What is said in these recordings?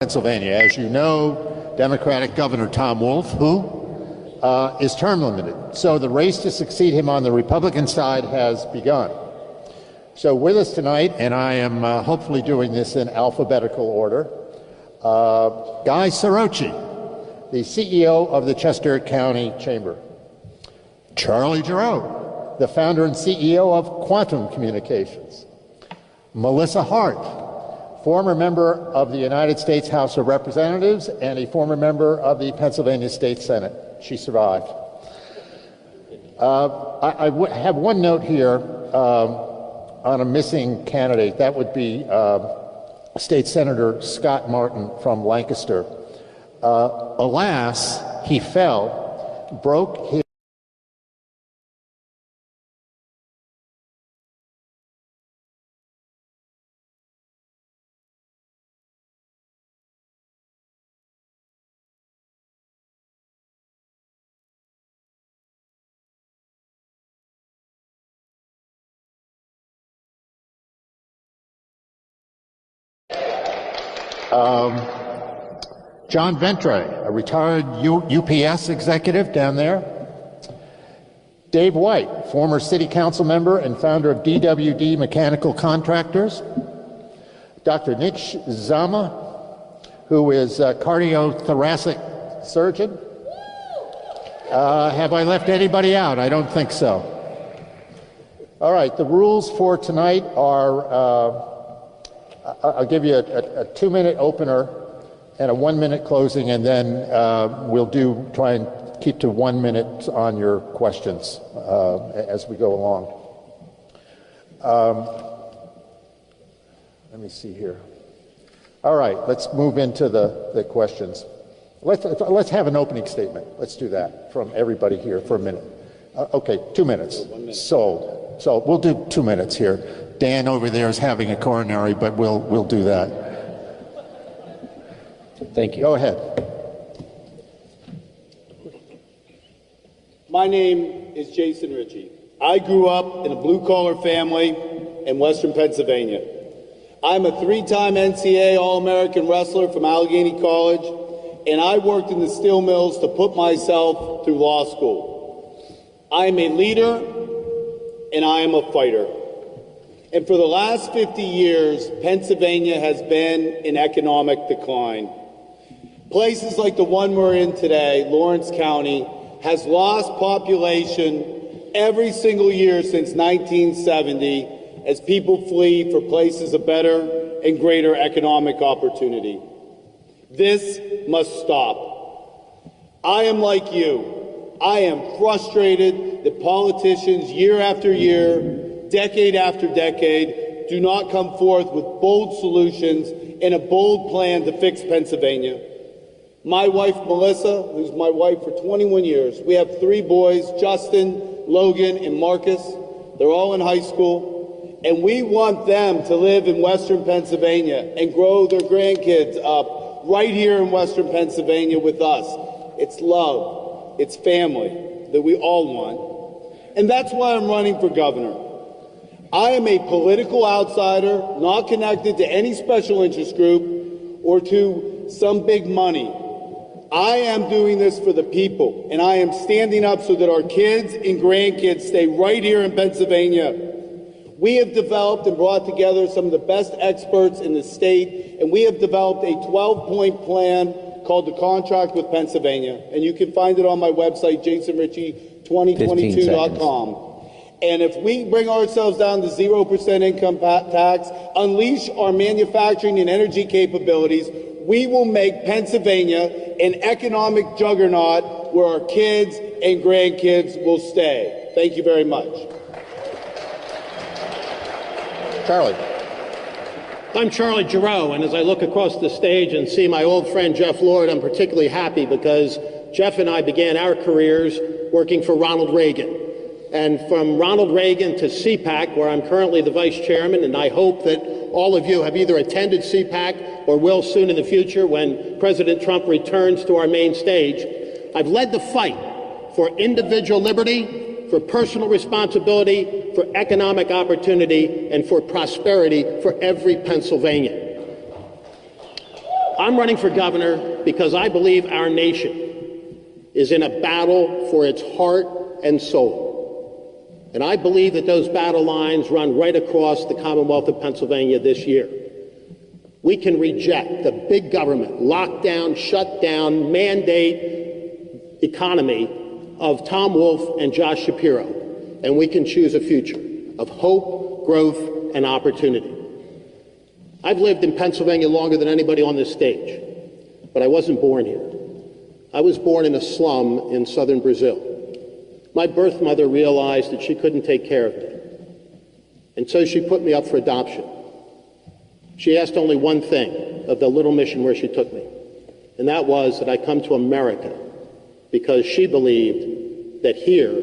Pennsylvania. As you know, Democratic Governor Tom Wolf, is term limited. So the race to succeed him on the Republican side has begun. So with us tonight, and I am hopefully doing this in alphabetical order, Guy Ciarrocchi, the CEO of the Chester County Chamber. Charlie Giroux, the founder and CEO of Quantum Communications. Melissa Hart, former member of the United States House of Representatives and a former member of the Pennsylvania State Senate. She survived. I have one note here on a missing candidate. That would be State Senator Scott Martin from Lancaster. Alas, he fell, broke his John Ventre, a retired UPS executive down there. Dave White, former city council member and founder of DWD Mechanical Contractors. Dr. Nick Zama, who is a cardiothoracic surgeon. Have I left anybody out? I don't think so. All right, the rules for tonight are I'll give you a 2-minute opener and a 1-minute closing, and then we'll try and keep to 1 minute on your questions as we go along. Let me see here. All right, let's move into the questions. Let's have an opening statement. Let's do that from everybody here for a minute. Okay, 2 minutes. Sold. So we'll do 2 minutes here. Dan over there is having a coronary, but we'll do that. Thank you. Go ahead. My name is Jason Ritchie. I grew up in a blue-collar family in Western Pennsylvania. I'm a 3-time NCAA All-American wrestler from Allegheny College, and I worked in the steel mills to put myself through law school. I am a leader, and I am a fighter. And for the last 50 years, Pennsylvania has been in economic decline. Places like the one we're in today, Lawrence County, has lost population every single year since 1970 as people flee for places of better and greater economic opportunity. This must stop. I am like you. I am frustrated that politicians year after year, decade after decade, do not come forth with bold solutions and a bold plan to fix Pennsylvania. My wife, Melissa, who's my wife for 21 years, we have 3 boys, Justin, Logan, and Marcus. They're all in high school, and we want them to live in Western Pennsylvania and grow their grandkids up right here in Western Pennsylvania with us. It's love, it's family that we all want, and that's why I'm running for governor. I am a political outsider, not connected to any special interest group or to some big money. I am doing this for the people, and I am standing up so that our kids and grandkids stay right here in Pennsylvania. We have developed and brought together some of the best experts in the state, and we have developed a 12-point plan called the Contract with Pennsylvania, and you can find it on my website, jasonritchie2022.com. And if we bring ourselves down to 0% income tax, unleash our manufacturing and energy capabilities, we will make Pennsylvania an economic juggernaut where our kids and grandkids will stay. Thank you very much. Charlie. I'm Charlie Giroux, and as I look across the stage and see my old friend Jeff Lord, I'm particularly happy because Jeff and I began our careers working for Ronald Reagan. And from Ronald Reagan to CPAC, where I'm currently the vice chairman, and I hope that all of you have either attended CPAC or will soon in the future when President Trump returns to our main stage, I've led the fight for individual liberty, for personal responsibility, for economic opportunity, and for prosperity for every Pennsylvanian. I'm running for governor because I believe our nation is in a battle for its heart and soul. And I believe that those battle lines run right across the Commonwealth of Pennsylvania this year. We can reject the big government, lockdown, shutdown, mandate economy of Tom Wolf and Josh Shapiro, and we can choose a future of hope, growth, and opportunity. I've lived in Pennsylvania longer than anybody on this stage, but I wasn't born here. I was born in a slum in southern Brazil. My birth mother realized that she couldn't take care of me, and so she put me up for adoption. She asked only one thing of the little mission where she took me, and that was that I come to America because she believed that here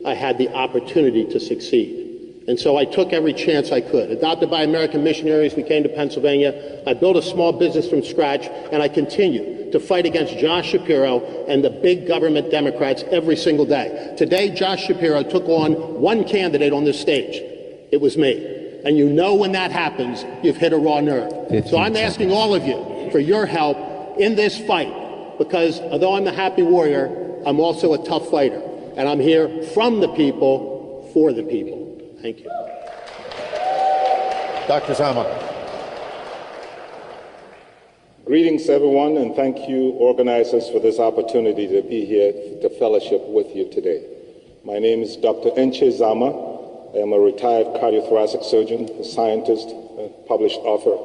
I had the opportunity to succeed. And so I took every chance I could. Adopted by American missionaries, we came to Pennsylvania. I built a small business from scratch, and I continue to fight against Josh Shapiro and the big government Democrats every single day. Today, Josh Shapiro took on one candidate on this stage. It was me. And you know when that happens, you've hit a raw nerve. So I'm asking all of you for your help in this fight, because although I'm the happy warrior, I'm also a tough fighter. And I'm here from the people, for the people. Thank you. Dr. Zama. Greetings, everyone, and thank you, organizers, for this opportunity to be here to fellowship with you today. My name is Dr. Enche Zama. I am a retired cardiothoracic surgeon, a scientist, a published author,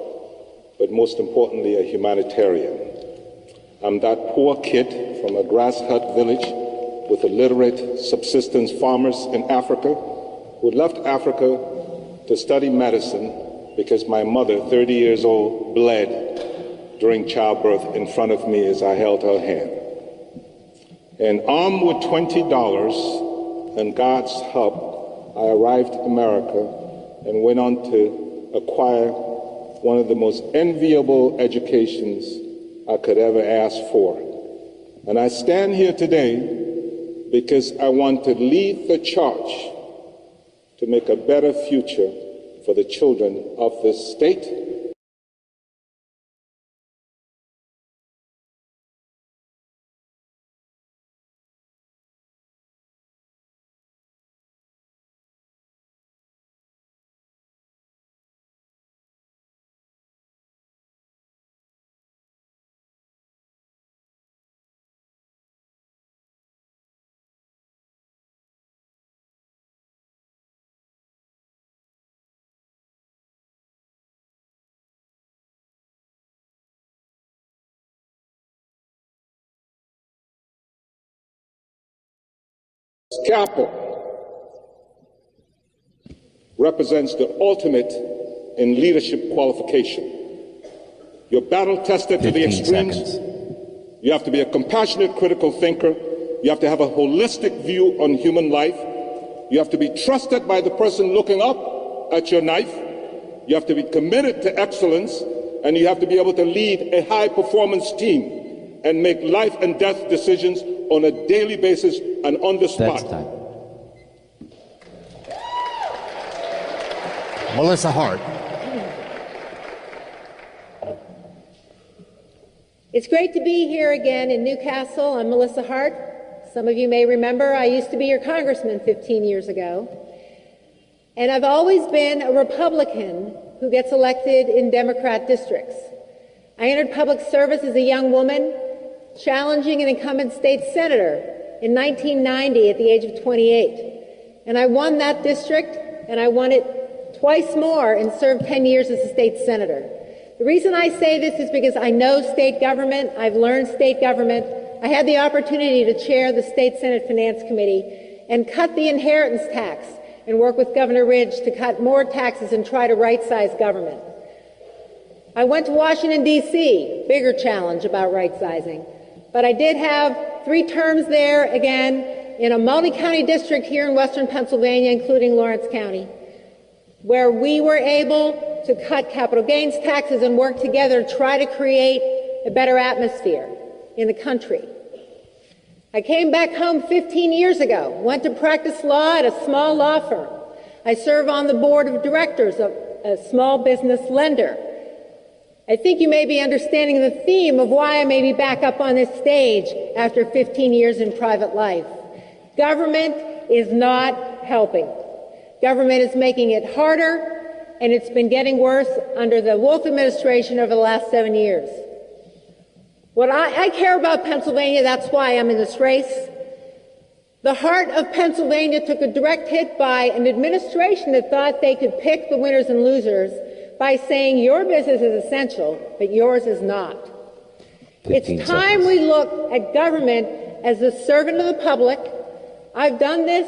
but most importantly, a humanitarian. I'm that poor kid from a grass hut village with illiterate subsistence farmers in Africa who left Africa to study medicine because my mother, 30 years old, bled during childbirth in front of me as I held her hand. And armed with $20 and God's help, I arrived in America and went on to acquire one of the most enviable educations I could ever ask for. And I stand here today because I want to lead the charge to make a better future for the children of this state. Scalpel represents the ultimate in leadership qualification. You're battle tested to the extremes. You have to be a compassionate, critical thinker. You have to have a holistic view on human life. You have to be trusted by the person looking up at your knife. You have to be committed to excellence, and you have to be able to lead a high-performance team and make life and death decisions on a daily basis and on the spot. Melissa Hart. It's great to be here again in Newcastle. I'm Melissa Hart. Some of you may remember I used to be your congressman 15 years ago. And I've always been a Republican who gets elected in Democrat districts. I entered public service as a young woman, challenging an incumbent state senator in 1990 at the age of 28. And I won that district, and I won it twice more and served 10 years as a state senator. The reason I say this is because I know state government, I've learned state government. I had the opportunity to chair the State Senate Finance Committee and cut the inheritance tax and work with Governor Ridge to cut more taxes and try to right-size government. I went to Washington, D.C., bigger challenge about right-sizing. But I did have 3 terms there, again, in a multi-county district here in western Pennsylvania, including Lawrence County, where we were able to cut capital gains taxes and work together to try to create a better atmosphere in the country. I came back home 15 years ago, went to practice law at a small law firm. I serve on the board of directors of a small business lender. I think you may be understanding the theme of why I may be back up on this stage after 15 years in private life. Government is not helping. Government is making it harder, and it's been getting worse under the Wolf administration over the last 7 years. What I care about Pennsylvania, that's why I'm in this race. The heart of Pennsylvania took a direct hit by an administration that thought they could pick the winners and losers by saying your business is essential, but yours is not. It's time we look at government as the servant of the public. I've done this,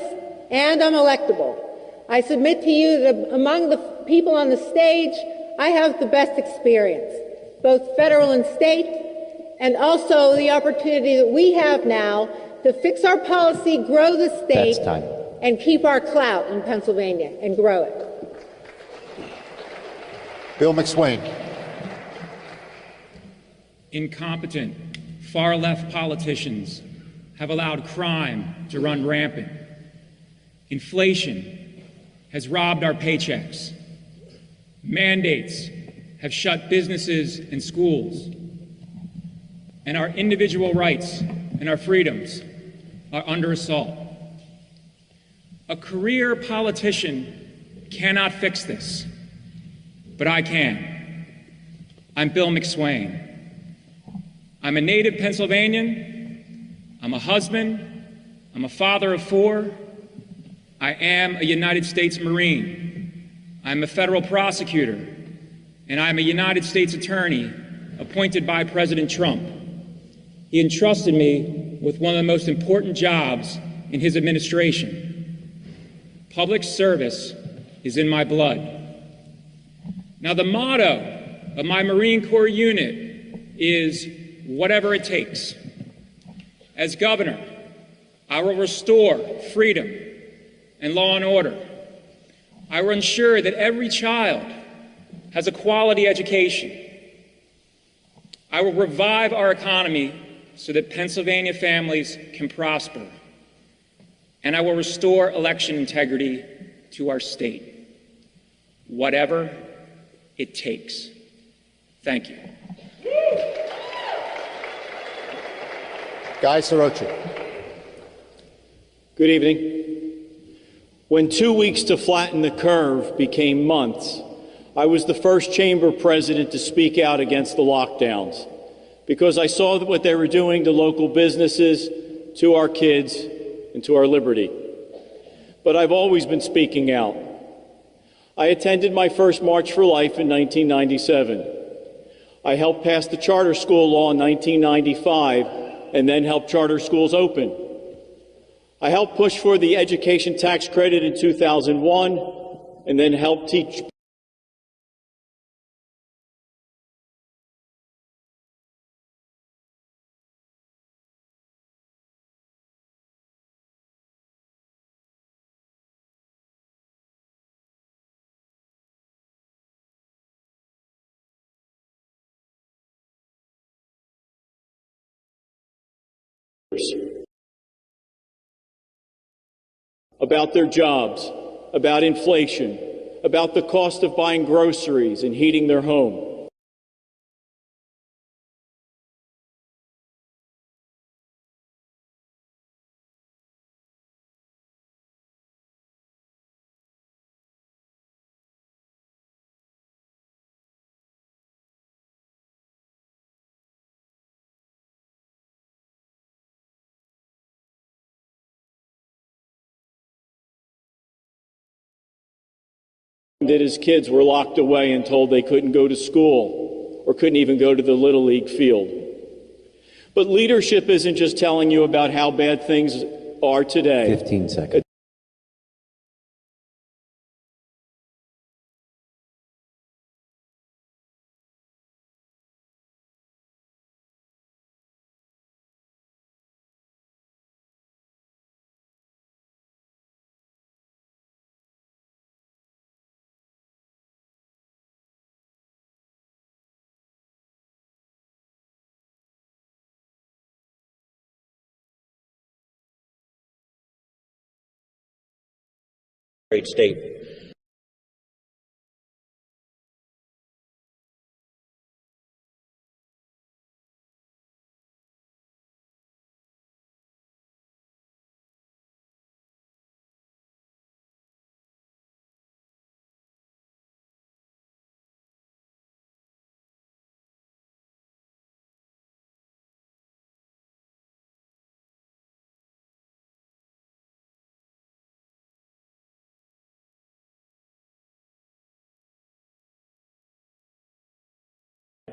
and I'm electable. I submit to you that among the people on the stage, I have the best experience, both federal and state, and also the opportunity that we have now to fix our policy, grow the state, and keep our clout in Pennsylvania and grow it. Bill McSwain. Incompetent, far-left politicians have allowed crime to run rampant. Inflation has robbed our paychecks. Mandates have shut businesses and schools. And our individual rights and our freedoms are under assault. A career politician cannot fix this, but I can. I'm Bill McSwain. I'm a native Pennsylvanian. I'm a husband. I'm a father of 4. I am a United States Marine. I'm a federal prosecutor, and I'm a United States attorney appointed by President Trump. He entrusted me with one of the most important jobs in his administration. Public service is in my blood. Now, the motto of my Marine Corps unit is whatever it takes. As governor, I will restore freedom and law and order. I will ensure that every child has a quality education. I will revive our economy so that Pennsylvania families can prosper. And I will restore election integrity to our state. Whatever it takes. Thank you. Guy Sorochi. Good evening. When 2 weeks to flatten the curve became months, I was the first chamber president to speak out against the lockdowns because I saw what they were doing to local businesses, to our kids, and to our liberty. But I've always been speaking out. I attended my first March for Life in 1997. I helped pass the charter school law in 1995 and then helped charter schools open. I helped push for the education tax credit in 2001 and then helped teach about their jobs, about inflation, about the cost of buying groceries and heating their home. That his kids were locked away and told they couldn't go to school or couldn't even go to the Little League field. But leadership isn't just telling you about how bad things are today. 15 seconds. Great state.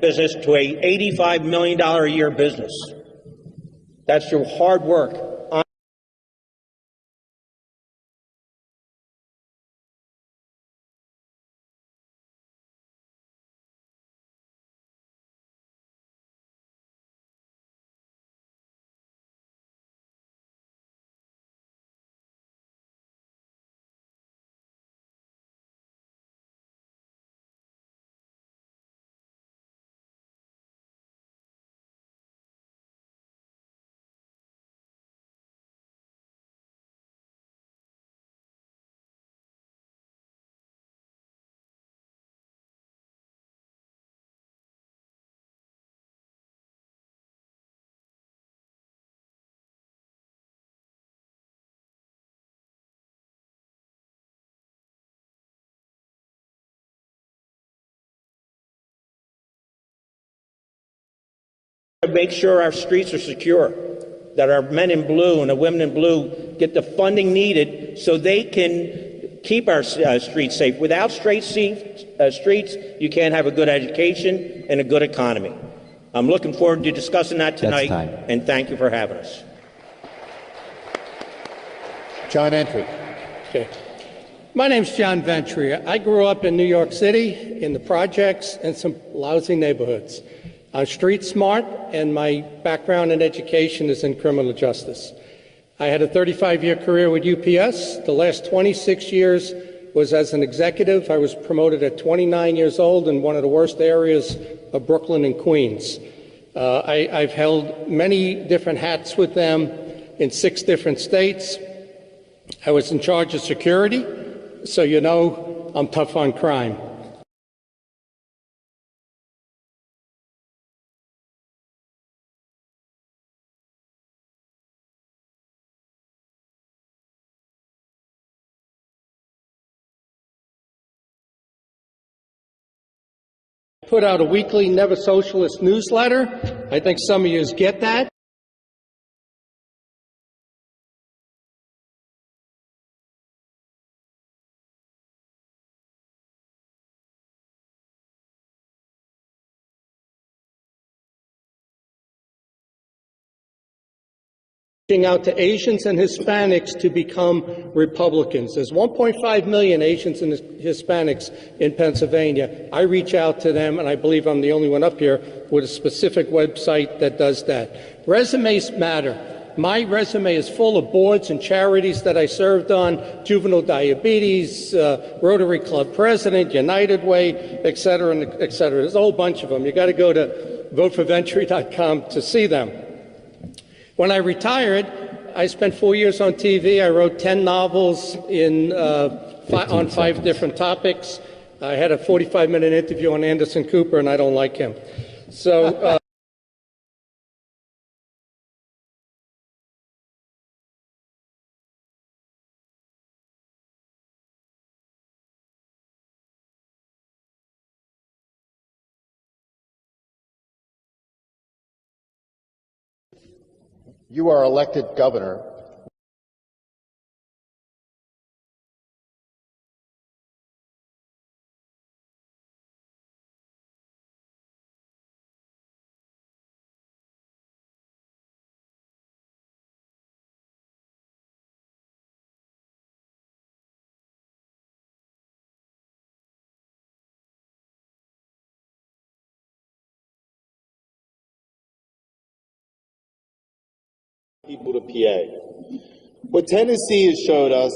business to a $85 million a year business. That's through hard work. Make sure our streets are secure, that our men in blue and the women in blue get the funding needed so they can keep our streets safe. Without streets, you can't have a good education and a good economy. I'm looking forward to discussing that tonight, and thank you for having us. John Entry. Okay. My name's John Ventry. I grew up in New York City, in the projects, and some lousy neighborhoods. I'm street smart, and my background in education is in criminal justice. I had a 35-year career with UPS. The last 26 years was as an executive. I was promoted at 29 years old in one of the worst areas of Brooklyn and Queens. I've held many different hats with them in 6 different states. I was in charge of security, so you know I'm tough on crime. Put out a weekly Never Socialist newsletter. I think some of you get that. Out to Asians and Hispanics to become Republicans. There's 1.5 million Asians and Hispanics in Pennsylvania. I reach out to them, and I believe I'm the only one up here with a specific website that does that. Resumes matter. My resume is full of boards and charities that I served on: juvenile diabetes, Rotary Club president, United Way, et cetera, et cetera. There's a whole bunch of them. You got to go to voteforventry.com to see them. When I retired, I spent 4 years on TV. I wrote 10 novels on 5 different topics. I had a 45-minute interview on Anderson Cooper, and I don't like him. So. You are elected governor. People to PA. What Tennessee has showed us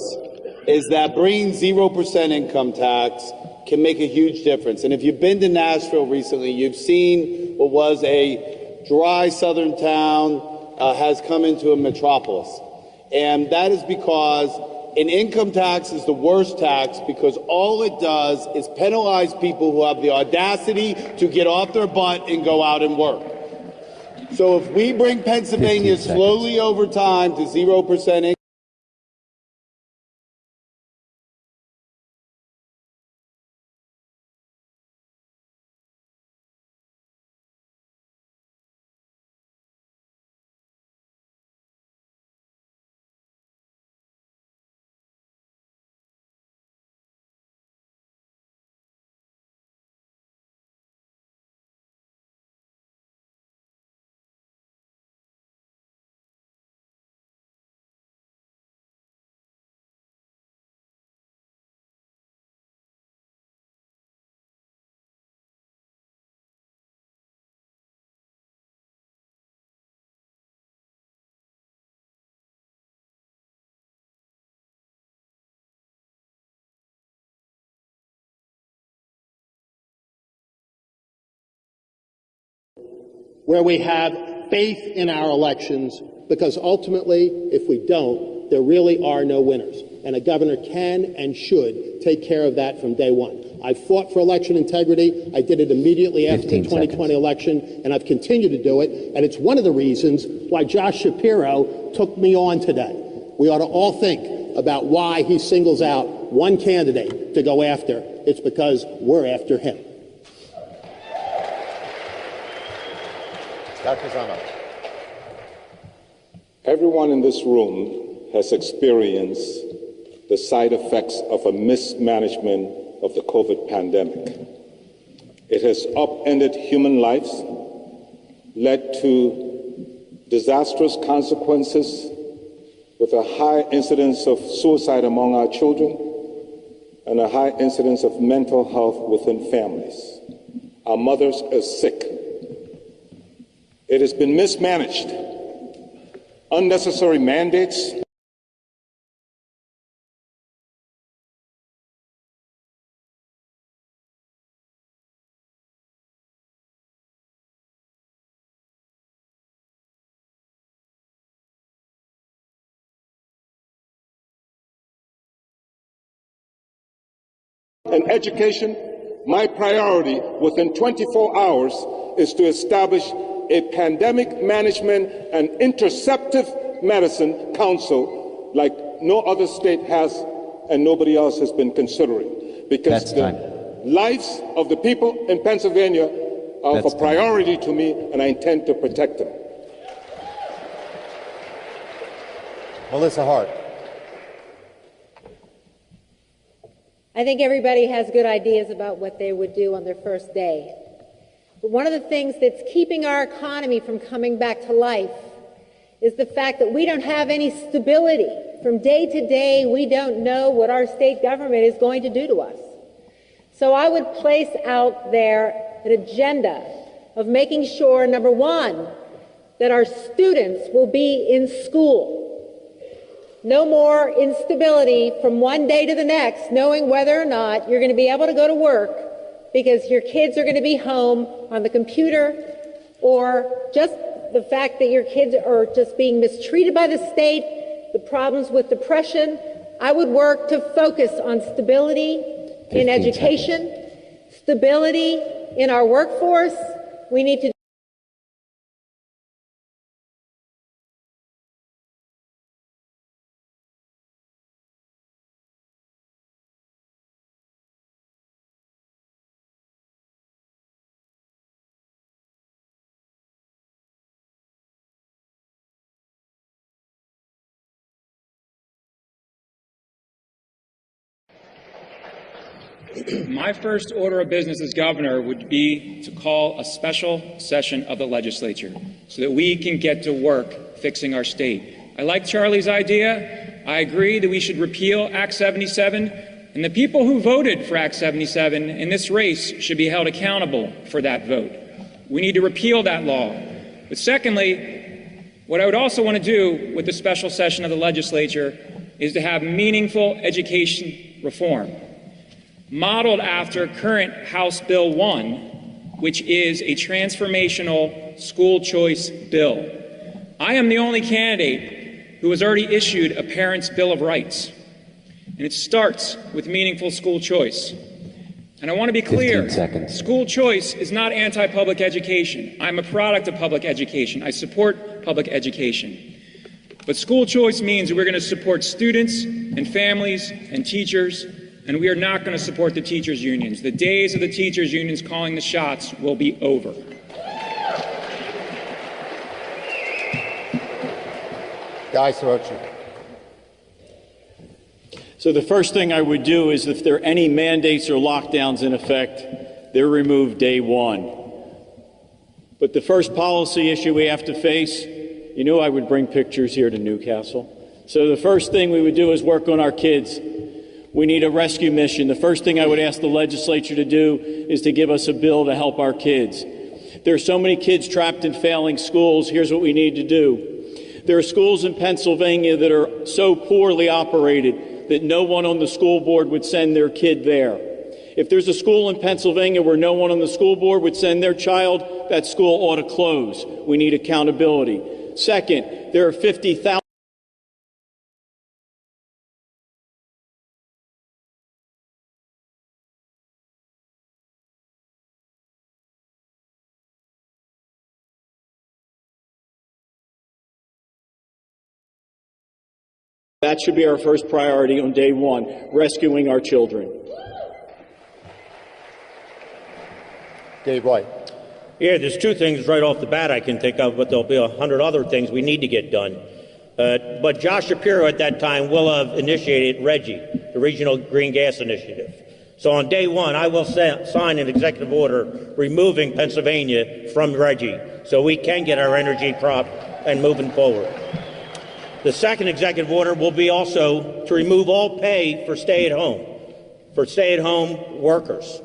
is that bringing 0% income tax can make a huge difference. And if you've been to Nashville recently, you've seen what was a dry southern town has come into a metropolis. And that is because an income tax is the worst tax, because all it does is penalize people who have the audacity to get off their butt and go out and work. So if we bring Pennsylvania slowly over time to 0% income, where we have faith in our elections, because ultimately, if we don't, there really are no winners. And a governor can and should take care of that from day one. I fought for election integrity. I did it immediately after the 2020 election, and I've continued to do it. And it's one of the reasons why Josh Shapiro took me on today. We ought to all think about why he singles out one candidate to go after. It's because we're after him. Dr. Zama. Everyone in this room has experienced the side effects of a mismanagement of the COVID pandemic. It has upended human lives, led to disastrous consequences with a high incidence of suicide among our children and a high incidence of mental health within families. Our mothers are sick. It has been mismanaged. Unnecessary mandates, and education. My priority within 24 hours is to establish a pandemic management and interceptive medicine council like no other state has and nobody else has been considering. Because the lives of the people in Pennsylvania are of a priority to me, and I intend to protect them. Melissa Hart. I think everybody has good ideas about what they would do on their first day. But one of the things that's keeping our economy from coming back to life is the fact that we don't have any stability. From day to day, we don't know what our state government is going to do to us. So I would place out there an agenda of making sure, number one, that our students will be in school. No more instability from one day to the next, knowing whether or not you're going to be able to go to work because your kids are going to be home on the computer, or just the fact that your kids are just being mistreated by the state, the problems with depression. I would work to focus on stability in education, stability in our workforce. We need to My first order of business as governor would be to call a special session of the legislature so that we can get to work fixing our state. I like Charlie's idea. I agree that we should repeal Act 77, and the people who voted for Act 77 in this race should be held accountable for that vote. We need to repeal that law. But secondly, what I would also want to do with the special session of the legislature is to have meaningful education reform, modeled after current House Bill 1, which is a transformational school choice bill. I am the only candidate who has already issued a Parent's Bill of Rights, and it starts with meaningful school choice. And I want to be clear, school choice is not anti-public education. I'm a product of public education. I support public education. But school choice means that we're going to support students and families and teachers, and we are not going to support the teachers' unions. The days of the teachers' unions calling the shots will be over. Guy Sorochi. So the first thing I would do is, if there are any mandates or lockdowns in effect, they're removed day one. But the first policy issue we have to face, you knew I would bring pictures here to Newcastle. So the first thing we would do is work on our kids. We need a rescue mission. The first thing I would ask the legislature to do is to give us a bill to help our kids. There are so many kids trapped in failing schools. Here's what we need to do. There are schools in Pennsylvania that are so poorly operated that no one on the school board would send their kid there. If there's a school in Pennsylvania where no one on the school board would send their child, that school ought to close. We need accountability. Second, there are 50,000 That should be our first priority on day one, rescuing our children. Dave White. Yeah, there's two things right off the bat I can think of, but there'll be 100 other things we need to get done. But Josh Shapiro at that time will have initiated RGGI, the Regional Green Gas Initiative. So on day one, I will sign an executive order removing Pennsylvania from RGGI so we can get our energy prop and moving forward. The second executive order will be also to remove all pay for stay-at-home workers.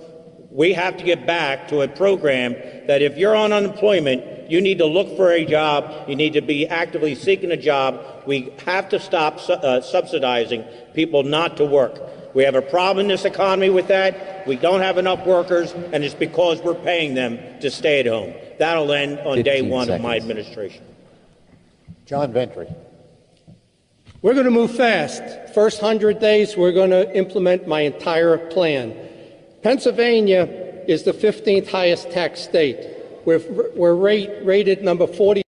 We have to get back to a program that if you're on unemployment, you need to look for a job, you need to be actively seeking a job. We have to stop subsidizing people not to work. We have a problem in this economy with that. We don't have enough workers, and it's because we're paying them to stay at home. That'll end on day one of my administration. John Ventry. We're going to move fast. First 100 days, we're going to implement my entire plan. Pennsylvania is the 15th highest tax state. We're rated number 40.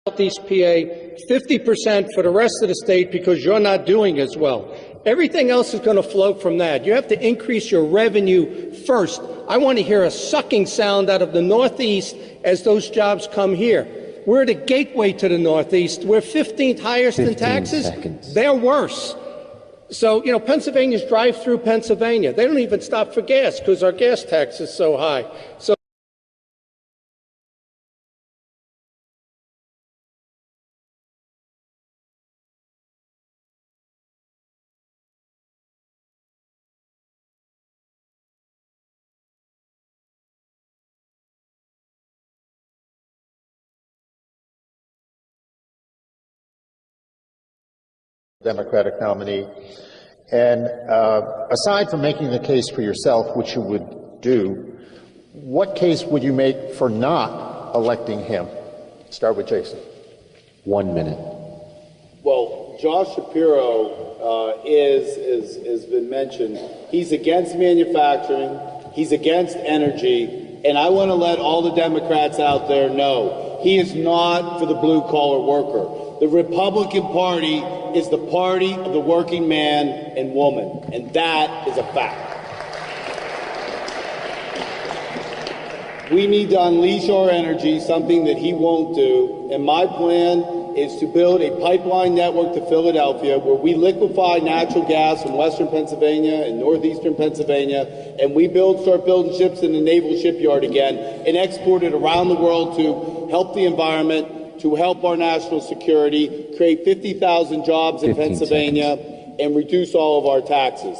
Southeast PA, 50% for the rest of the state because you're not doing as well. Everything else is going to flow from that. You have to increase your revenue first. I want to hear a sucking sound out of the Northeast as those jobs come here. We're the gateway to the Northeast. We're 15th highest in taxes. They're worse. So, Pennsylvania's drive-through Pennsylvania. They don't even stop for gas because our gas tax is so high. So Democratic nominee. And aside from making the case for yourself, which you would do, what case would you make for not electing him? Start with Jason. 1 minute. Well, Josh Shapiro has been mentioned. He's against manufacturing. He's against energy. And I want to let all the Democrats out there know he is not for the blue-collar worker. The Republican Party is the party of the working man and woman, and that is a fact. We need to unleash our energy, something that he won't do, and my plan is to build a pipeline network to Philadelphia where we liquefy natural gas from western Pennsylvania and northeastern Pennsylvania, and we start building ships in the naval shipyard again and export it around the world to help the environment, to help our national security, create 50,000 jobs in Pennsylvania, and reduce all of our taxes.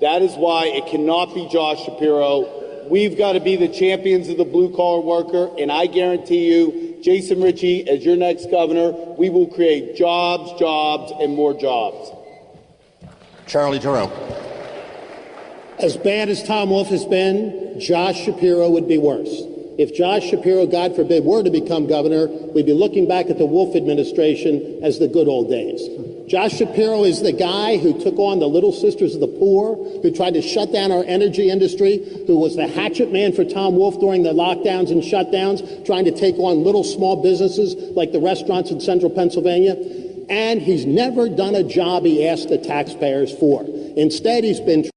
That is why it cannot be Josh Shapiro. We've got to be the champions of the blue-collar worker, and I guarantee you, Jason Ritchie, as your next governor, we will create jobs, jobs, and more jobs. Charlie Giroux. As bad as Tom Wolf has been, Josh Shapiro would be worse. If Josh Shapiro, God forbid, were to become governor, we'd be looking back at the Wolf administration as the good old days. Josh Shapiro is the guy who took on the Little Sisters of the Poor, who tried to shut down our energy industry, who was the hatchet man for Tom Wolf during the lockdowns and shutdowns, trying to take on little small businesses like the restaurants in central Pennsylvania. And he's never done a job he asked the taxpayers for. Instead, he's been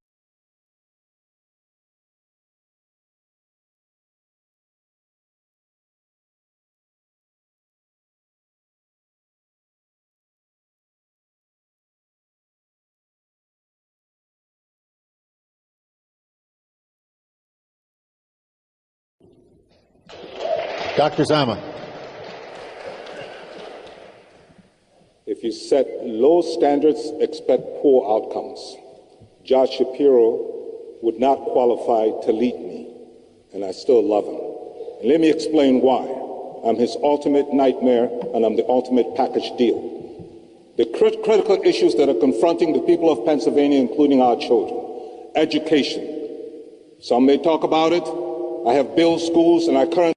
Dr. Zama. If you set low standards, expect poor outcomes. Josh Shapiro would not qualify to lead me, and I still love him. And let me explain why. I'm his ultimate nightmare, and I'm the ultimate package deal. The critical issues that are confronting the people of Pennsylvania, including our children. Education. Some may talk about it. I have built schools, and I currently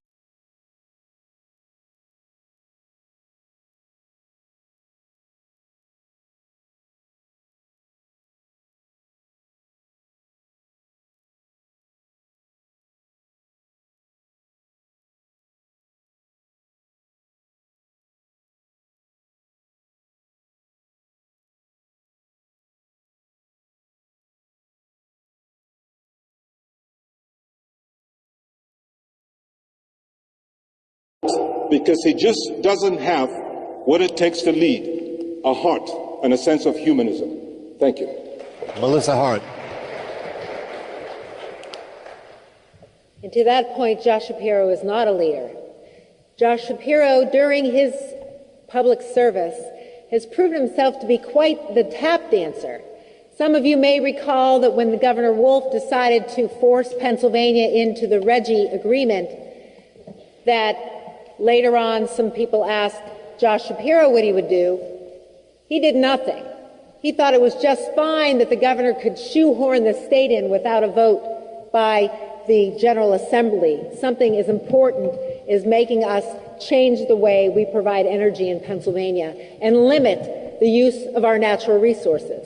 because he just doesn't have what it takes to lead, a heart and a sense of humanism. Thank you. Melissa Hart. And to that point, Josh Shapiro is not a leader. Josh Shapiro, during his public service, has proven himself to be quite the tap dancer. Some of you may recall that when Governor Wolf decided to force Pennsylvania into the RGGI agreement, that later on some people asked Josh Shapiro what he would do. He did nothing. He thought it was just fine that the governor could shoehorn the state in without a vote by the General Assembly. Something as important as making us change the way we provide energy in Pennsylvania and limit the use of our natural resources.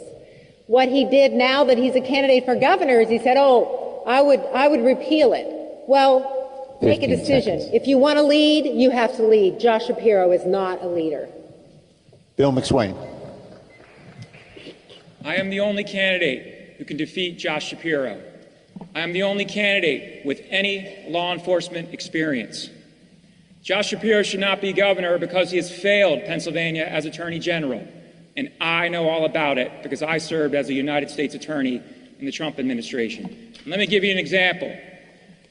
What he did now that he's a candidate for governor is he said, oh, I would repeal it. Well, make a decision. If you want to lead, you have to lead. Josh Shapiro is not a leader. Bill McSwain. I am the only candidate who can defeat Josh Shapiro. I am the only candidate with any law enforcement experience. Josh Shapiro should not be governor because he has failed Pennsylvania as Attorney General. And I know all about it because I served as a United States Attorney in the Trump administration. And let me give you an example.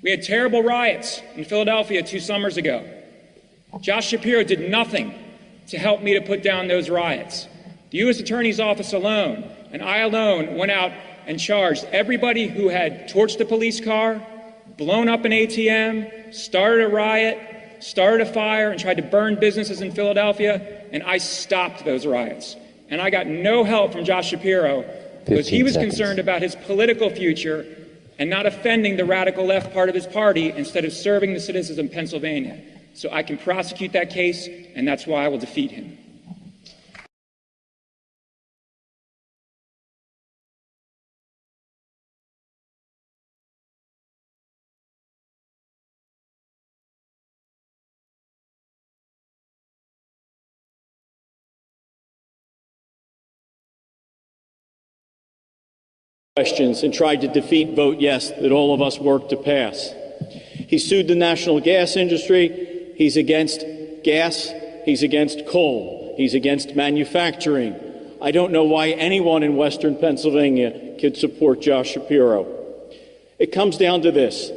We had terrible riots in Philadelphia 2 summers ago. Josh Shapiro did nothing to help me to put down those riots. The U.S. Attorney's Office alone, and I alone, went out and charged everybody who had torched a police car, blown up an ATM, started a riot, started a fire, and tried to burn businesses in Philadelphia, and I stopped those riots. And I got no help from Josh Shapiro because he was concerned about his political future and not offending the radical left part of his party instead of serving the citizens of Pennsylvania. So I can prosecute that case, and that's why I will defeat him. Questions and tried to defeat Vote Yes that all of us worked to pass. He sued the national gas industry. He's against gas. He's against coal. He's against manufacturing. I don't know why anyone in Western Pennsylvania could support Josh Shapiro. It comes down to this.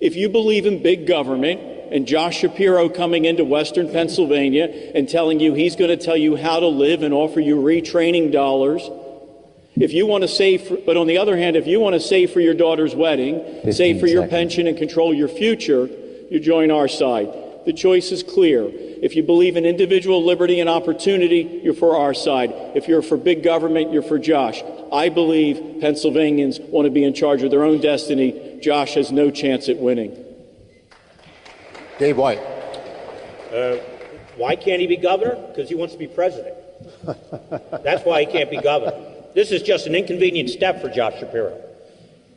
If you believe in big government and Josh Shapiro coming into Western Pennsylvania and telling you he's going to tell you how to live and offer you retraining dollars, if you want to save, but on the other hand, if you want to save for your daughter's wedding, save for your pension and control your future, you join our side. The choice is clear. If you believe in individual liberty and opportunity, you're for our side. If you're for big government, you're for Josh. I believe Pennsylvanians want to be in charge of their own destiny. Josh has no chance at winning. Dave White. Why can't he be governor? Because he wants to be president. That's why he can't be governor. This is just an inconvenient step for Josh Shapiro.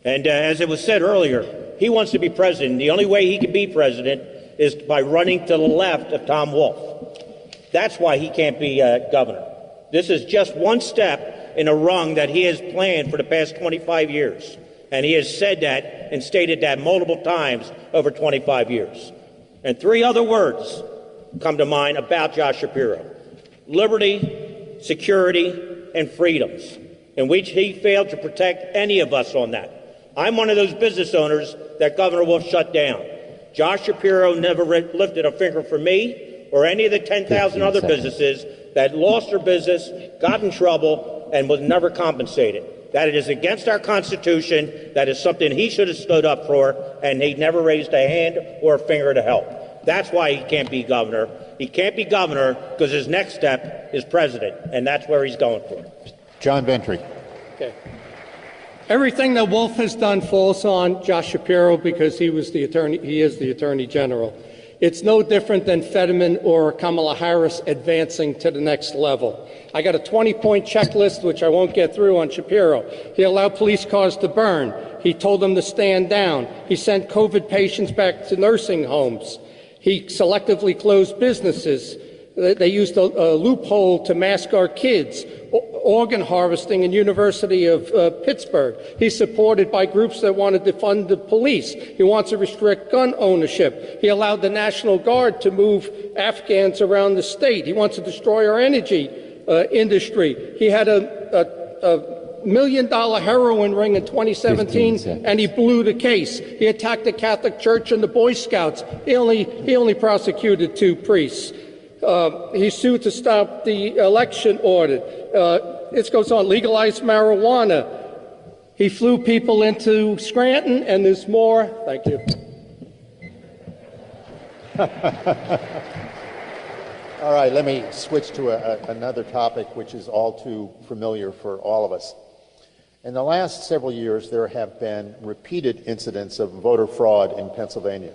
And as it was said earlier, he wants to be president. The only way he can be president is by running to the left of Tom Wolf. That's why he can't be governor. This is just one step in a rung that he has planned for the past 25 years. And he has said that and stated that multiple times over 25 years. And 3 other words come to mind about Josh Shapiro: liberty, security, and freedoms, in which he failed to protect any of us on that. I'm one of those business owners that Governor Wolf shut down. Josh Shapiro never lifted a finger for me or any of the 10,000 other businesses that lost their business, got in trouble, and was never compensated. that it is against our Constitution, that is something he should have stood up for, and he never raised a hand or a finger to help. That's why he can't be governor. He can't be governor because his next step is president, and that's where he's going for. John Ventry. Okay. Everything that Wolf has done falls on Josh Shapiro because he is the Attorney General. It's no different than Fetterman or Kamala Harris advancing to the next level. I got a 20-point checklist, which I won't get through, on Shapiro. He allowed police cars to burn. He told them to stand down. He sent COVID patients back to nursing homes. He selectively closed businesses. They used a loophole to mask our kids. Organ harvesting in University of Pittsburgh. He's supported by groups that want to defund the police. He wants to restrict gun ownership. He allowed the National Guard to move Afghans around the state. He wants to destroy our energy industry. He had a $1 million heroin ring in 2017, and he blew the case. He attacked the Catholic Church and the Boy Scouts. He only prosecuted 2 priests. He sued to stop the election audit. This goes on. Legalized marijuana. He flew people into Scranton, and there's more. Thank you. All right, let me switch to another topic which is all too familiar for all of us. In the last several years, there have been repeated incidents of voter fraud in Pennsylvania.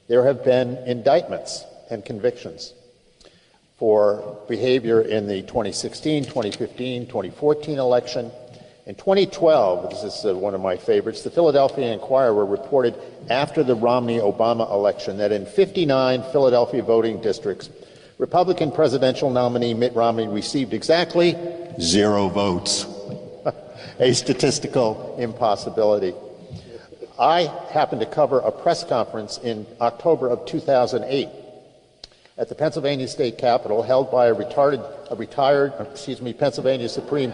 There have been indictments and convictions for behavior in the 2016, 2015, 2014 election. In 2012, this is one of my favorites, the Philadelphia Inquirer reported after the Romney-Obama election that in 59 Philadelphia voting districts, Republican presidential nominee Mitt Romney received exactly 0 votes, a statistical impossibility. I happened to cover a press conference in October of 2008 at the Pennsylvania State Capitol, held by a retired Pennsylvania Supreme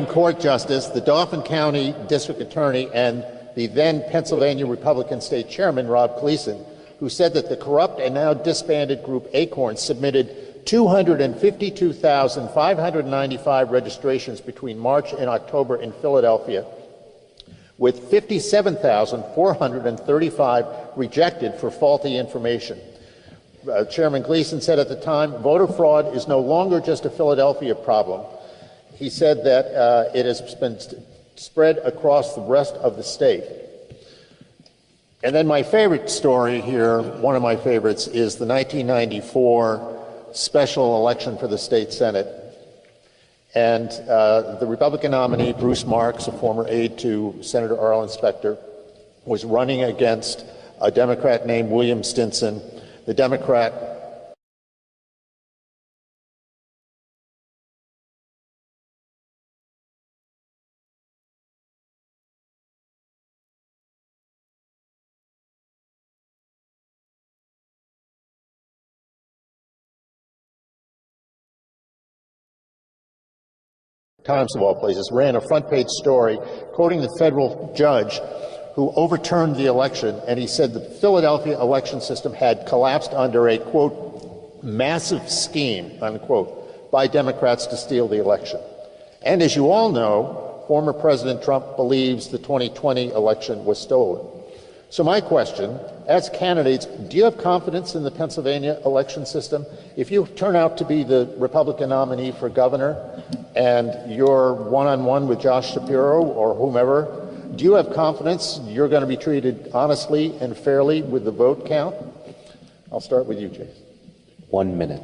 Court Justice, the Dauphin County District Attorney, and the then Pennsylvania Republican State Chairman, Rob Gleason, who said that the corrupt and now disbanded group Acorn submitted 252,595 registrations between March and October in Philadelphia, with 57,435 rejected for faulty information. Chairman Gleason said at the time, voter fraud is no longer just a Philadelphia problem. He said that it has been spread across the rest of the state. And then my favorite story here, one of my favorites, is the 1994 special election for the state Senate. And the Republican nominee, Bruce Marks, a former aide to Senator Arlen Specter, was running against a Democrat named William Stinson. The Democrat Times of all places ran a front-page story quoting the federal judge who overturned the election, and he said the Philadelphia election system had collapsed under a, quote, massive scheme, unquote, by Democrats to steal the election. And as you all know, former President Trump believes the 2020 election was stolen. So my question, as candidates, do you have confidence in the Pennsylvania election system? If you turn out to be the Republican nominee for governor and you're one-on-one with Josh Shapiro or whomever, do you have confidence you're going to be treated honestly and fairly with the vote count? I'll start with you, Chase. 1 minute.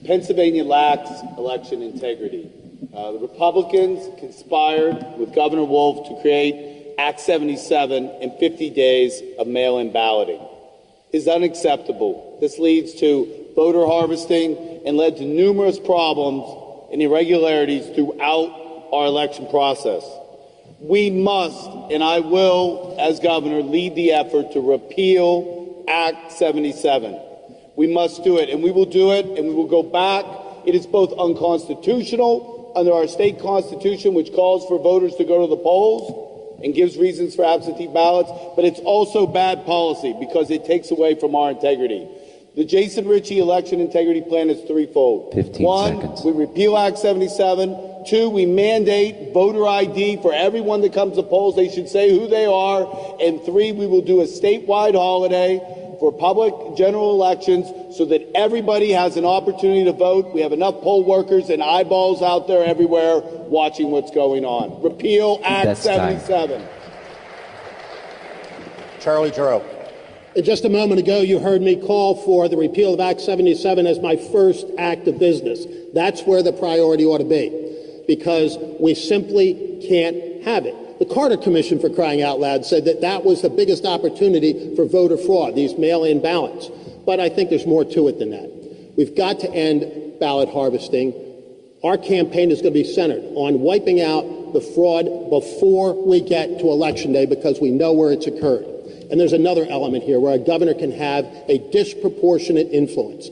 Pennsylvania lacks election integrity. The Republicans conspired with Governor Wolf to create Act 77 and 50 days of mail-in balloting. It's unacceptable. This leads to voter harvesting and led to numerous problems and irregularities throughout our election process. We must, and I will, as governor, lead the effort to repeal Act 77. We must do it, and we will do it, and we will go back. It is both unconstitutional under our state constitution, which calls for voters to go to the polls and gives reasons for absentee ballots, but it's also bad policy because it takes away from our integrity. The Jason Ritchie election integrity plan is threefold. 15 One, seconds. we repeal Act 77. 2, we mandate voter ID for everyone that comes to polls. They should say who they are. And 3, we will do a statewide holiday for public general elections so that everybody has an opportunity to vote. We have enough poll workers and eyeballs out there everywhere watching what's going on. Repeal Act 77. Charlie Giroux. Just a moment ago, you heard me call for the repeal of Act 77 as my first act of business. That's where the priority ought to be, because we simply can't have it. The Carter Commission, for crying out loud, said that that was the biggest opportunity for voter fraud, these mail-in ballots. But I think there's more to it than that. We've got to end ballot harvesting. Our campaign is going to be centered on wiping out the fraud before we get to Election Day, because we know where it's occurred. And there's another element here where a governor can have a disproportionate influence.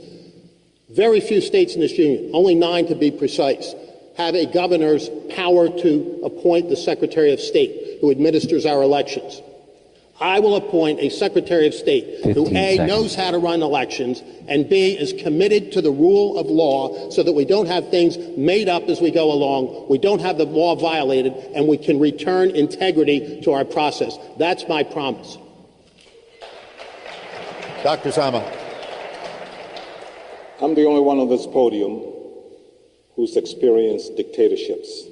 Very few states in this union, only 9 to be precise, have a governor's power to appoint the Secretary of State who administers our elections. I will appoint a Secretary of State who A, knows how to run elections, and B, is committed to the rule of law so that we don't have things made up as we go along, we don't have the law violated, and we can return integrity to our process. That's my promise. Dr. Zama. I'm the only one on this podium who's experienced dictatorships.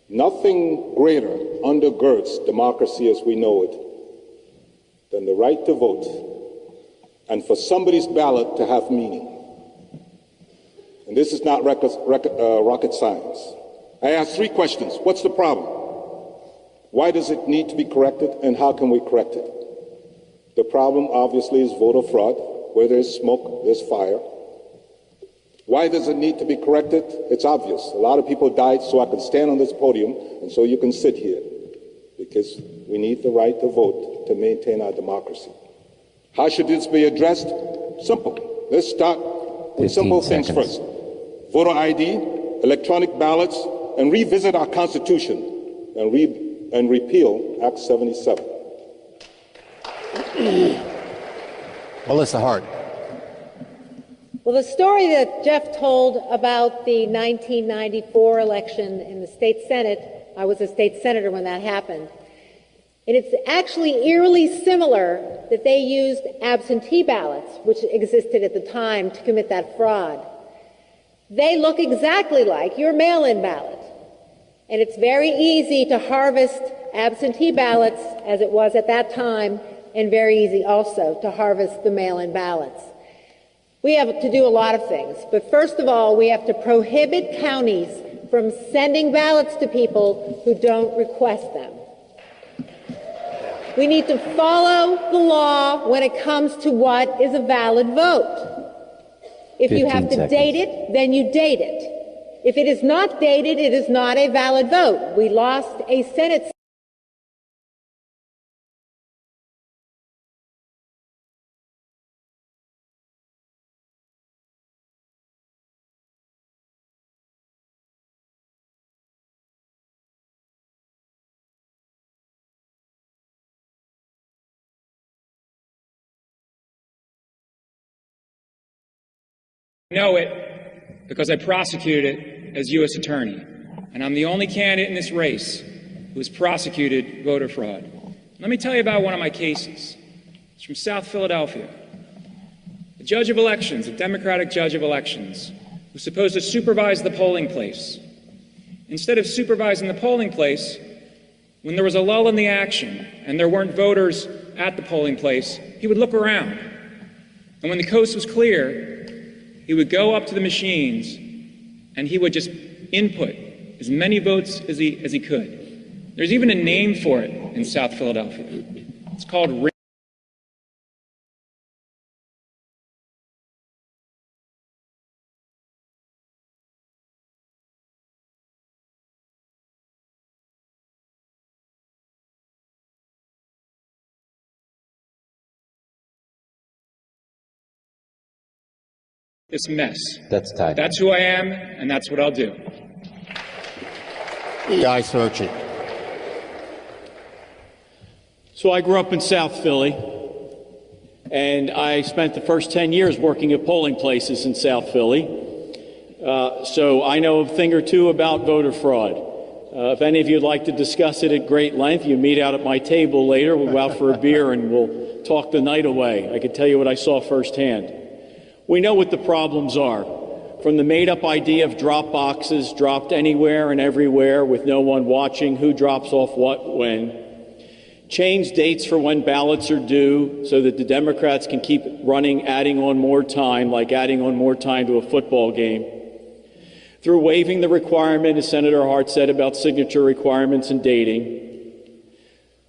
Nothing greater undergirds democracy as we know it than the right to vote and for somebody's ballot to have meaning. And this is not rocket science. I asked 3 questions. What's the problem? Why does it need to be corrected, and how can we correct it? The problem, obviously, is voter fraud. Where there's smoke, there's fire. Why does it need to be corrected? It's obvious. A lot of people died so I can stand on this podium and so you can sit here, because we need the right to vote to maintain our democracy. How should this be addressed? Simple. Let's start with simple things first. Voter ID, electronic ballots, and revisit our Constitution and repeal Act 77. Melissa Hart. Well, the story that Jeff told about the 1994 election in the state Senate, I was a state senator when that happened, and it's actually eerily similar that they used absentee ballots, which existed at the time, to commit that fraud. They look exactly like your mail-in ballot, and it's very easy to harvest absentee ballots, as it was at that time, and very easy also to harvest the mail-in ballots. We have to do a lot of things, but first of all, we have to prohibit counties from sending ballots to people who don't request them. We need to follow the law when it comes to what is a valid vote. If you have to date it, then you date it. If it is not dated, it is not a valid vote. We lost a Senate. Know it because I prosecuted it as U.S. Attorney, and I'm the only candidate in this race who has prosecuted voter fraud. Let me tell you about one of my cases. It's from South Philadelphia. A judge of elections, a Democratic judge of elections, was supposed to supervise the polling place. Instead of supervising the polling place, when there was a lull in the action and there weren't voters at the polling place, he would look around. And when the coast was clear, he would go up to the machines and he would just input as many votes as he could. There's even a name for it in South Philadelphia. It's called this mess. That's tight. That's who I am, and that's what I'll do. Guy Serci. So I grew up in South Philly, and I spent the first 10 years working at polling places in South Philly. So I know a thing or two about voter fraud. If any of you would like to discuss it at great length, you meet out at my table later. We'll go out for a beer and we'll talk the night away. I can tell you what I saw firsthand. We know what the problems are. From the made-up idea of drop boxes dropped anywhere and everywhere with no one watching who drops off what when. Change dates for when ballots are due so that the Democrats can keep running, adding on more time, like adding on more time to a football game. Through waiving the requirement, as Senator Hart said, about signature requirements and dating.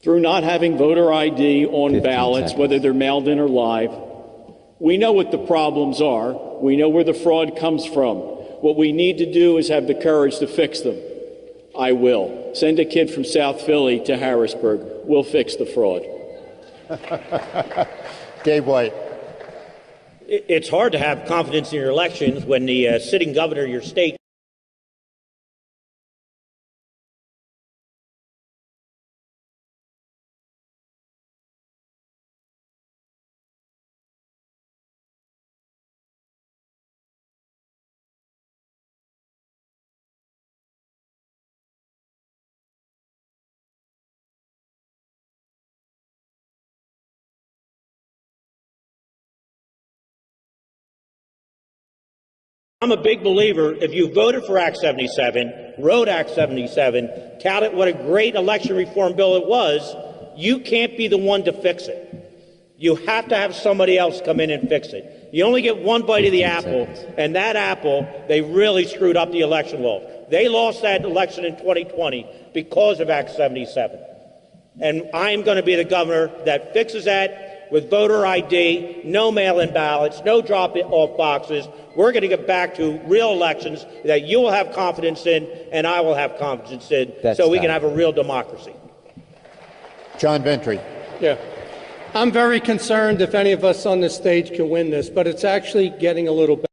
Through not having voter ID on ballots, whether they're mailed in or live. We know what the problems are. We know where the fraud comes from. What we need to do is have the courage to fix them. I will. Send a kid from South Philly to Harrisburg. We'll fix the fraud. Dave White. It's hard to have confidence in your elections when the sitting governor of your state I'm a big believer, if you voted for Act 77, wrote Act 77, touted what a great election reform bill it was, you can't be the one to fix it. You have to have somebody else come in and fix it. You only get one bite of the apple, and that apple, they really screwed up the election law. They lost that election in 2020 because of Act 77. And I'm going to be the governor that fixes that with voter ID, no mail-in ballots, no drop-off boxes. We're going to get back to real elections that you will have confidence in and I will have confidence in so we can have a real democracy. John Ventry. Yeah. I'm very concerned if any of us on this stage can win this, but it's actually getting a little better.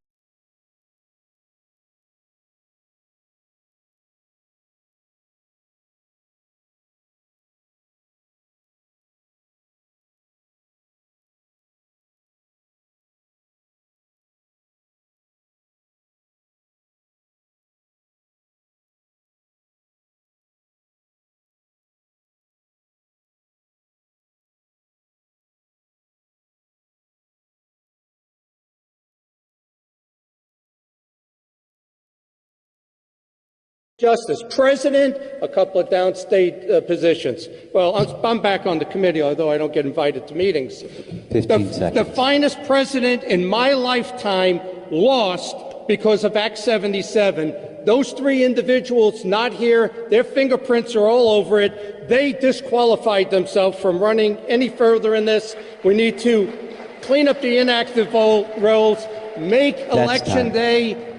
Justice, President, a couple of downstate positions. Well, I'm back on the committee, although I don't get invited to meetings. 15 seconds. The finest president in my lifetime lost because of Act 77. Those three individuals not here, their fingerprints are all over it. They disqualified themselves from running any further in this. We need to clean up the inactive rolls, make Election Day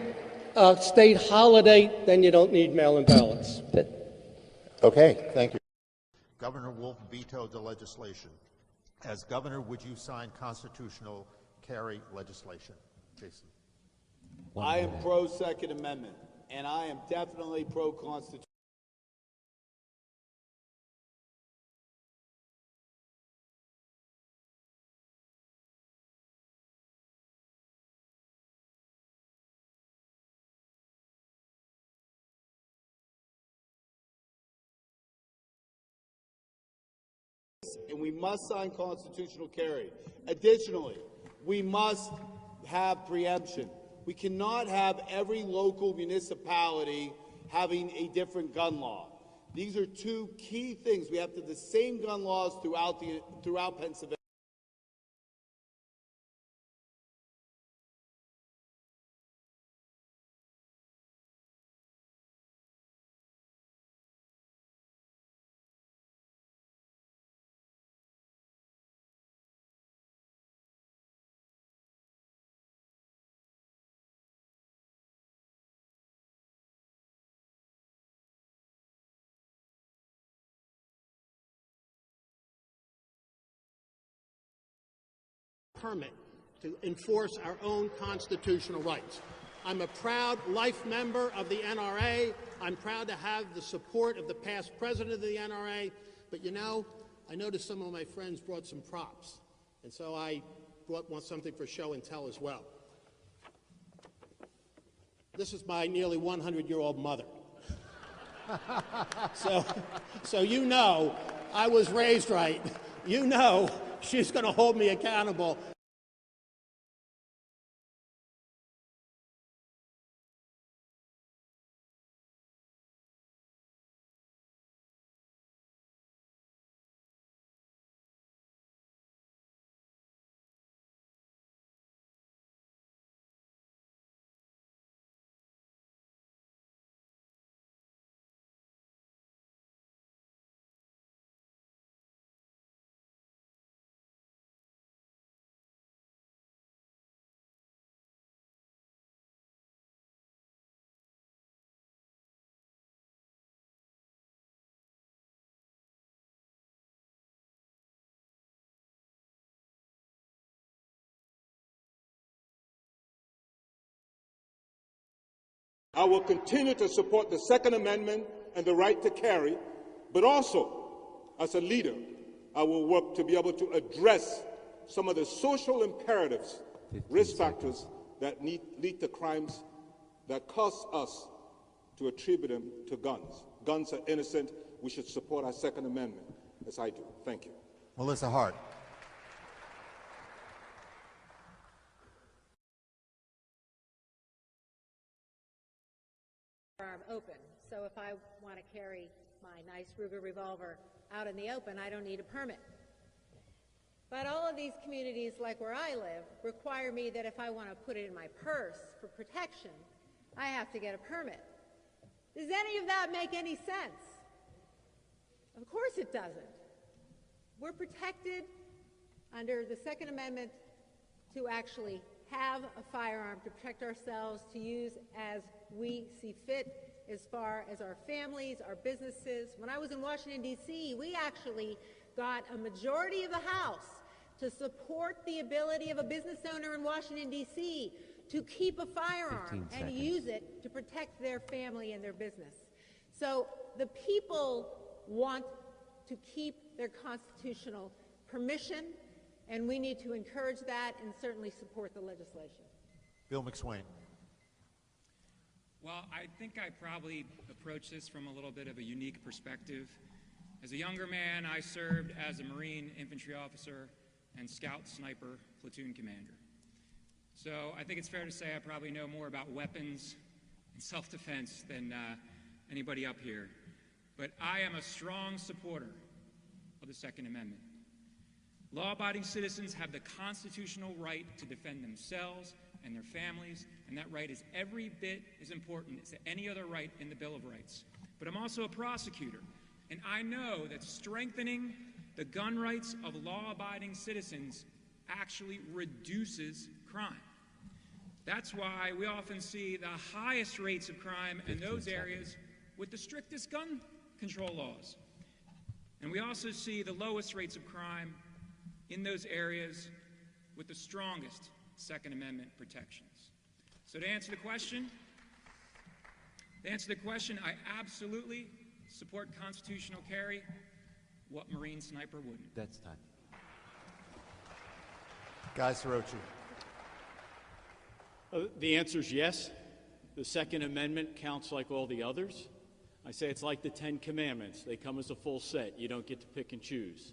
state holiday, then you don't need mail-in ballots. Okay, thank you. Governor Wolf vetoed the legislation. As governor, would you sign constitutional carry legislation? Jason. I am pro-Second Amendment, and I am definitely pro-Constitution. And we must sign constitutional carry. Additionally, we must have preemption. We cannot have every local municipality having a different gun law. These are two key things. We have to have the same gun laws throughout Pennsylvania. Permit to enforce our own constitutional rights. I'm a proud life member of the NRA. I'm proud to have the support of the past president of the NRA. But you know, I noticed some of my friends brought some props. And so I brought something for show and tell as well. This is my nearly 100-year-old mother. So you know I was raised right. You know she's going to hold me accountable. I will continue to support the Second Amendment and the right to carry, but also, as a leader, I will work to be able to address some of the social imperatives, risk factors that lead to crimes that cause us to attribute them to guns. Guns are innocent. We should support our Second Amendment, as I do. Thank you. Melissa Hart. Firearm open. So if I want to carry my nice Ruger revolver out in the open, I don't need a permit. But all of these communities, like where I live, require me that if I want to put it in my purse for protection, I have to get a permit. Does any of that make any sense? Of course it doesn't. We're protected under the Second Amendment to actually have a firearm to protect ourselves, to use as we see fit as far as our families, our businesses. When I was in Washington, D.C., we actually got a majority of the House to support the ability of a business owner in Washington, D.C. to keep a firearm and use it to protect their family and their business. So the people want to keep their constitutional permission, and we need to encourage that and certainly support the legislation. Bill McSwain. Well, I think I probably approach this from a little bit of a unique perspective. As a younger man, I served as a Marine infantry officer and scout sniper platoon commander. So I think it's fair to say I probably know more about weapons and self-defense than anybody up here. But I am a strong supporter of the Second Amendment. Law-abiding citizens have the constitutional right to defend themselves and their families, and that right is every bit as important as any other right in the Bill of Rights. But I'm also a prosecutor, and I know that strengthening the gun rights of law-abiding citizens actually reduces crime. That's why we often see the highest rates of crime in those areas with the strictest gun control laws. And we also see the lowest rates of crime in those areas with the strongest Second Amendment protections. So to answer the question, I absolutely support constitutional carry. What Marine sniper wouldn't? That's time. Guy Ciarrocchi. The answer is yes. The Second Amendment counts like all the others. I say it's like the Ten Commandments. They come as a full set. You don't get to pick and choose.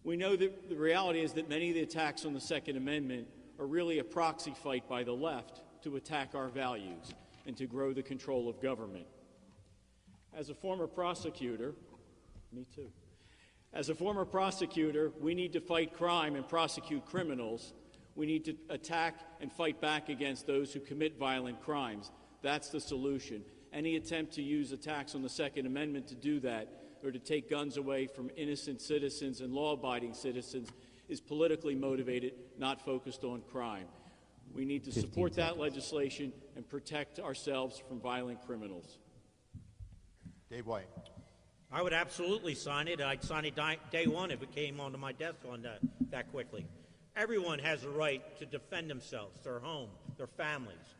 We know that the reality is that many of the attacks on the Second Amendment are really a proxy fight by the left to attack our values and to grow the control of government. As a former prosecutor, me too. As a former prosecutor, we need to fight crime and prosecute criminals. We need to attack and fight back against those who commit violent crimes. That's the solution. Any attempt to use attacks on the Second Amendment to do that, or to take guns away from innocent citizens and law-abiding citizens, is politically motivated, not focused on crime. We need to support that legislation and protect ourselves from violent criminals. Dave White. I would absolutely sign it. I'd sign it day one if it came onto my desk on that quickly. Everyone has a right to defend themselves, their home, their families.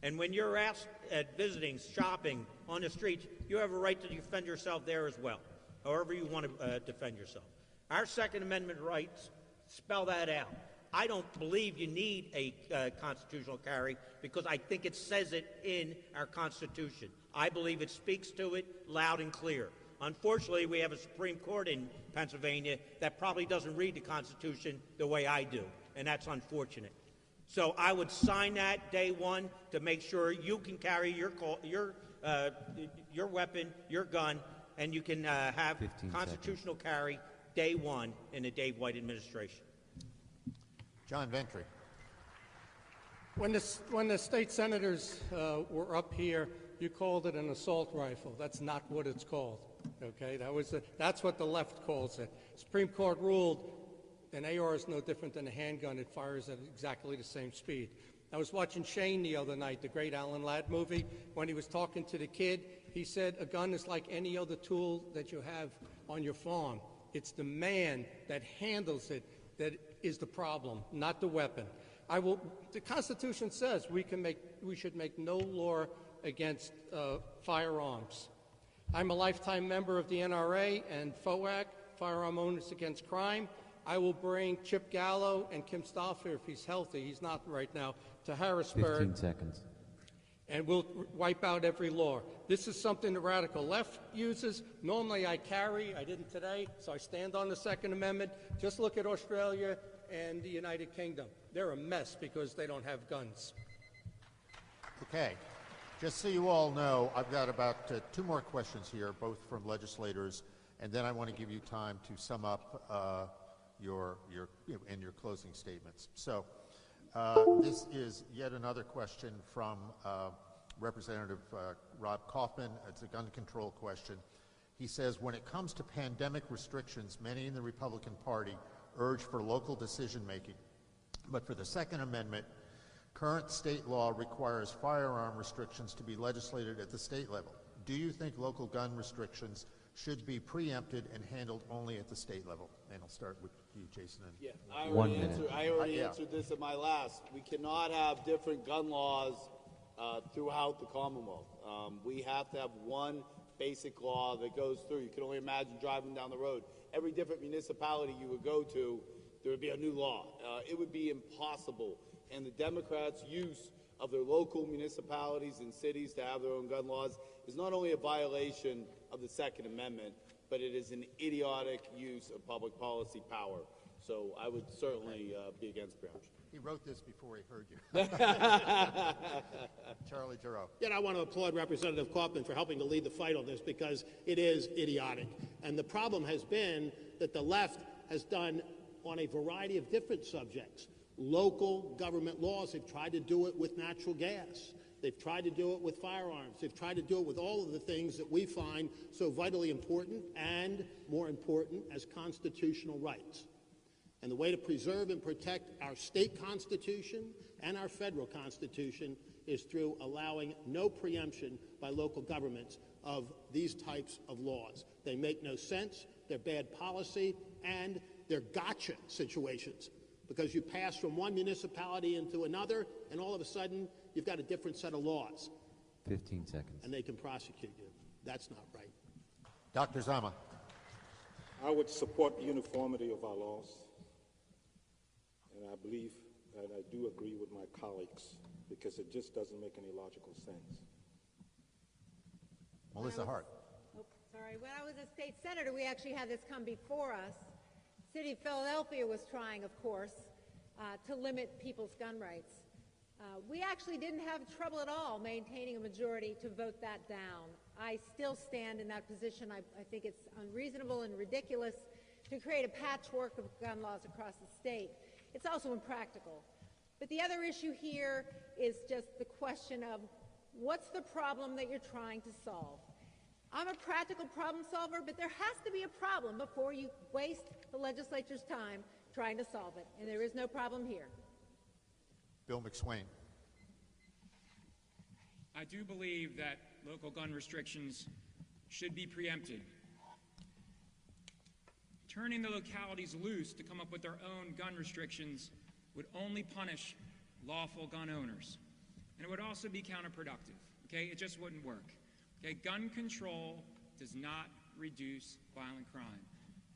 And when you're asked at visiting, shopping, on the streets, you have a right to defend yourself there as well, however you want to defend yourself. Our Second Amendment rights spell that out. I don't believe you need a constitutional carry because I think it says it in our Constitution. I believe it speaks to it loud and clear. Unfortunately, we have a Supreme Court in Pennsylvania that probably doesn't read the Constitution the way I do, and that's unfortunate. So I would sign that day one to make sure you can carry your weapon, your gun, and you can have constitutional carry day one in the Dave White administration. John Ventry. When the state senators were up here, you called it an assault rifle. That's not what it's called. Okay, that's what the left calls it. Supreme Court ruled an AR is no different than a handgun. It fires at exactly the same speed. I was watching Shane the other night, the great Alan Ladd movie. When he was talking to the kid, he said a gun is like any other tool that you have on your farm. It's the man that handles it that is the problem, not the weapon. The Constitution says we should make no law against firearms. I'm a lifetime member of the NRA and FOAC, Firearm Owners Against Crime. I will bring Chip Gallo and Kim Stauffer, if he's healthy, he's not right now, to Harrisburg. 15 seconds. And we'll wipe out every law. This is something the radical left uses. Normally I carry, I didn't today, so I stand on the Second Amendment. Just look at Australia and the United Kingdom. They're a mess because they don't have guns. Okay. Just so you all know, I've got about 2 more questions here, both from legislators, and then I want to give you time to sum up your closing statements. So this is yet another question from Representative Rob Kaufman. It's a gun control question. He says, when it comes to pandemic restrictions, many in the Republican Party urge for local decision making. But for the Second Amendment, current state law requires firearm restrictions to be legislated at the state level. Do you think local gun restrictions should be preempted and handled only at the state level? And I'll start with you, Jason. Yeah, I already answered this at my last. We cannot have different gun laws throughout the Commonwealth. We have to have one basic law that goes through. You can only imagine driving down the road. Every different municipality you would go to, there would be a new law. It would be impossible. And the Democrats' use of their local municipalities and cities to have their own gun laws is not only a violation of the Second Amendment, but it is an idiotic use of public policy power. So I would certainly be against preemption. He wrote this before he heard you. Charlie Giroux. Yet I want to applaud Representative Kaufman for helping to lead the fight on this because it is idiotic. And the problem has been that the left has done on a variety of different subjects. Local government laws. They've tried to do it with natural gas. They've tried to do it with firearms. They've tried to do it with all of the things that we find so vitally important and more important as constitutional rights. And the way to preserve and protect our state constitution and our federal constitution is through allowing no preemption by local governments of these types of laws. They make no sense, they're bad policy, and they're gotcha situations. Because you pass from one municipality into another, and all of a sudden, you've got a different set of laws. 15 seconds. And they can prosecute you. That's not right. Dr. Zama. I would support uniformity of our laws. And I believe, and I do agree with my colleagues, because it just doesn't make any logical sense. Melissa Hart. When I was a state senator, we actually had this come before us. The city of Philadelphia was trying, of course, to limit people's gun rights. We actually didn't have trouble at all maintaining a majority to vote that down. I still stand in that position. I think it's unreasonable and ridiculous to create a patchwork of gun laws across the state. It's also impractical. But the other issue here is just the question of what's the problem that you're trying to solve? I'm a practical problem solver, but there has to be a problem before you waste the legislature's time trying to solve it, and there is no problem here. Bill McSwain. I do believe that local gun restrictions should be preempted. Turning the localities loose to come up with their own gun restrictions would only punish lawful gun owners, and it would also be counterproductive. Okay, it just wouldn't work. Okay, gun control does not reduce violent crime.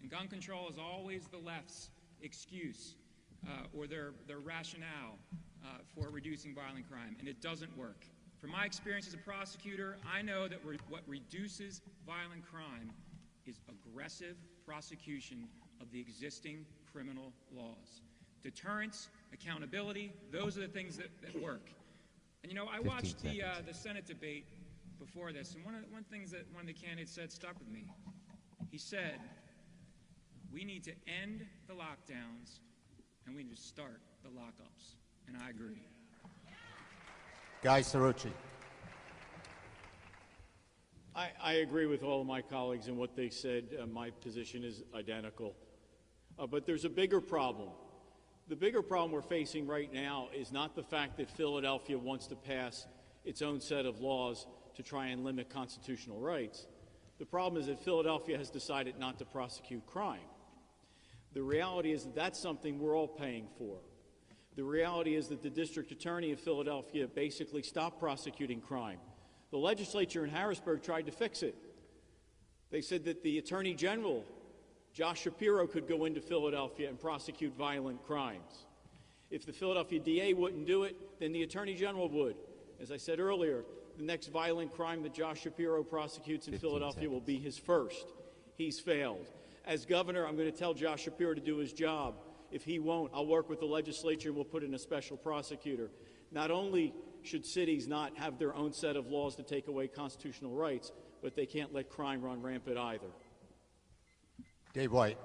And gun control is always the left's excuse or their rationale for reducing violent crime, and it doesn't work. From my experience as a prosecutor, I know that what reduces violent crime is aggressive prosecution of the existing criminal laws. Deterrence, accountability, those are the things that work. And you know, I watched the Senate debate before this, and one of the things that one of the candidates said stuck with me. He said, we need to end the lockdowns and we need to start the lockups. And I agree. Guy Cirucci. I agree with all of my colleagues in what they said. My position is identical. But there's a bigger problem. The bigger problem we're facing right now is not the fact that Philadelphia wants to pass its own set of laws to try and limit constitutional rights. The problem is that Philadelphia has decided not to prosecute crime. The reality is that that's something we're all paying for. The reality is that the district attorney in Philadelphia basically stopped prosecuting crime. The legislature in Harrisburg tried to fix it. They said that the attorney general, Josh Shapiro, could go into Philadelphia and prosecute violent crimes. If the Philadelphia DA wouldn't do it, then the attorney general would. As I said earlier, the next violent crime that Josh Shapiro prosecutes in Philadelphia will be his first. He's failed. As governor, I'm going to tell Josh Shapiro to do his job. If he won't, I'll work with the legislature and we'll put in a special prosecutor. Not only should cities not have their own set of laws to take away constitutional rights, but they can't let crime run rampant either. Dave White.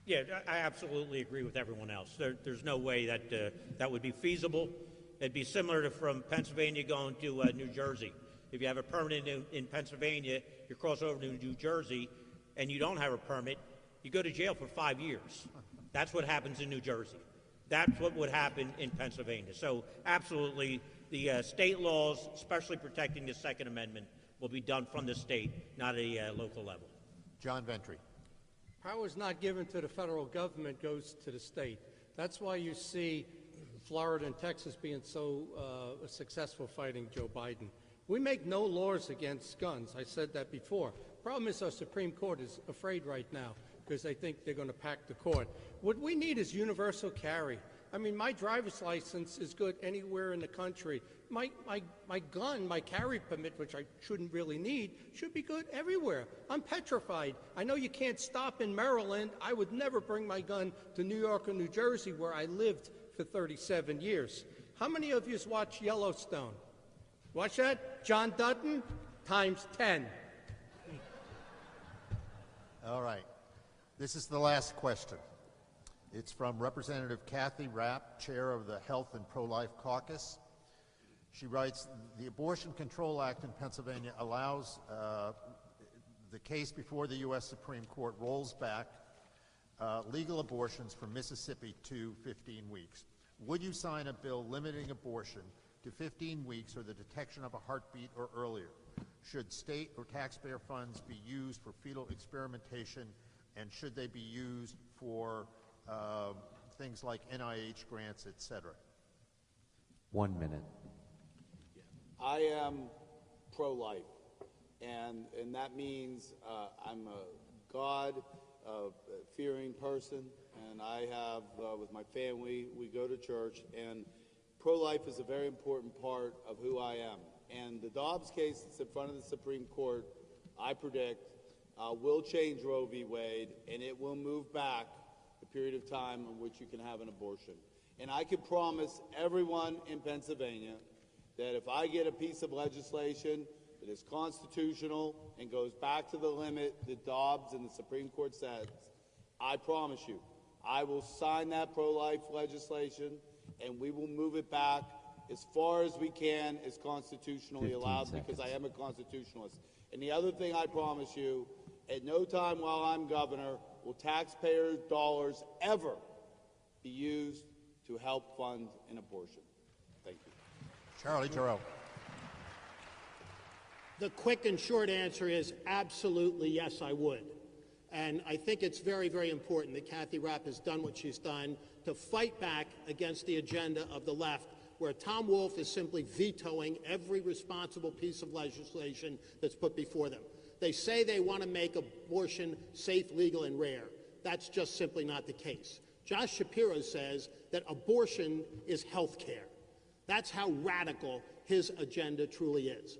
Yeah, I absolutely agree with everyone else. There's no way that that would be feasible. It'd be similar to from Pennsylvania going to New Jersey. If you have a permit in Pennsylvania, you cross over to New Jersey, and you don't have a permit, you go to jail for 5 years. That's what happens in New Jersey. That's what would happen in Pennsylvania. So absolutely, the state laws, especially protecting the Second Amendment, will be done from the state, not at a local level. John Ventry. Power is not given to the federal government, goes to the state. That's why you see Florida and Texas being so successful fighting Joe Biden. We make no laws against guns. I said that before. Problem is our Supreme Court is afraid right now because they think they're going to pack the court. What we need is universal carry. I mean, my driver's license is good anywhere in the country. My gun, my carry permit, which I shouldn't really need, should be good everywhere. I'm petrified. I know you can't stop in Maryland. I would never bring my gun to New York or New Jersey, where I lived for 37 years. How many of you watch Yellowstone? Watch that? John Dutton times 10. All right. This is the last question. It's from Representative Kathy Rapp, chair of the Health and Pro-Life Caucus. She writes, the Abortion Control Act in Pennsylvania allows the case before the U.S. Supreme Court rolls back legal abortions from Mississippi to 15 weeks. Would you sign a bill limiting abortion to 15 weeks or the detection of a heartbeat or earlier? Should state or taxpayer funds be used for fetal experimentation, and should they be used for things like NIH grants, et cetera? 1 minute. I am pro-life, and that means I'm a God-fearing person, and I have, with my family, we go to church, and pro-life is a very important part of who I am. And the Dobbs case that's in front of the Supreme Court, I predict, will change Roe v. Wade, and it will move back the period of time in which you can have an abortion. And I can promise everyone in Pennsylvania that if I get a piece of legislation that is constitutional and goes back to the limit that Dobbs and the Supreme Court says, I promise you, I will sign that pro-life legislation and we will move it back as far as we can, as constitutionally allowed, because I am a constitutionalist. And the other thing I promise you, at no time while I'm governor will taxpayer dollars ever be used to help fund an abortion. Thank you. Charlie Giroux. The quick and short answer is absolutely yes, I would. And I think it's very, very important that Kathy Rapp has done what she's done to fight back against the agenda of the left, where Tom Wolf is simply vetoing every responsible piece of legislation that's put before them. They say they want to make abortion safe, legal, and rare. that's just simply not the case. Josh Shapiro says that abortion is health care. That's how radical his agenda truly is.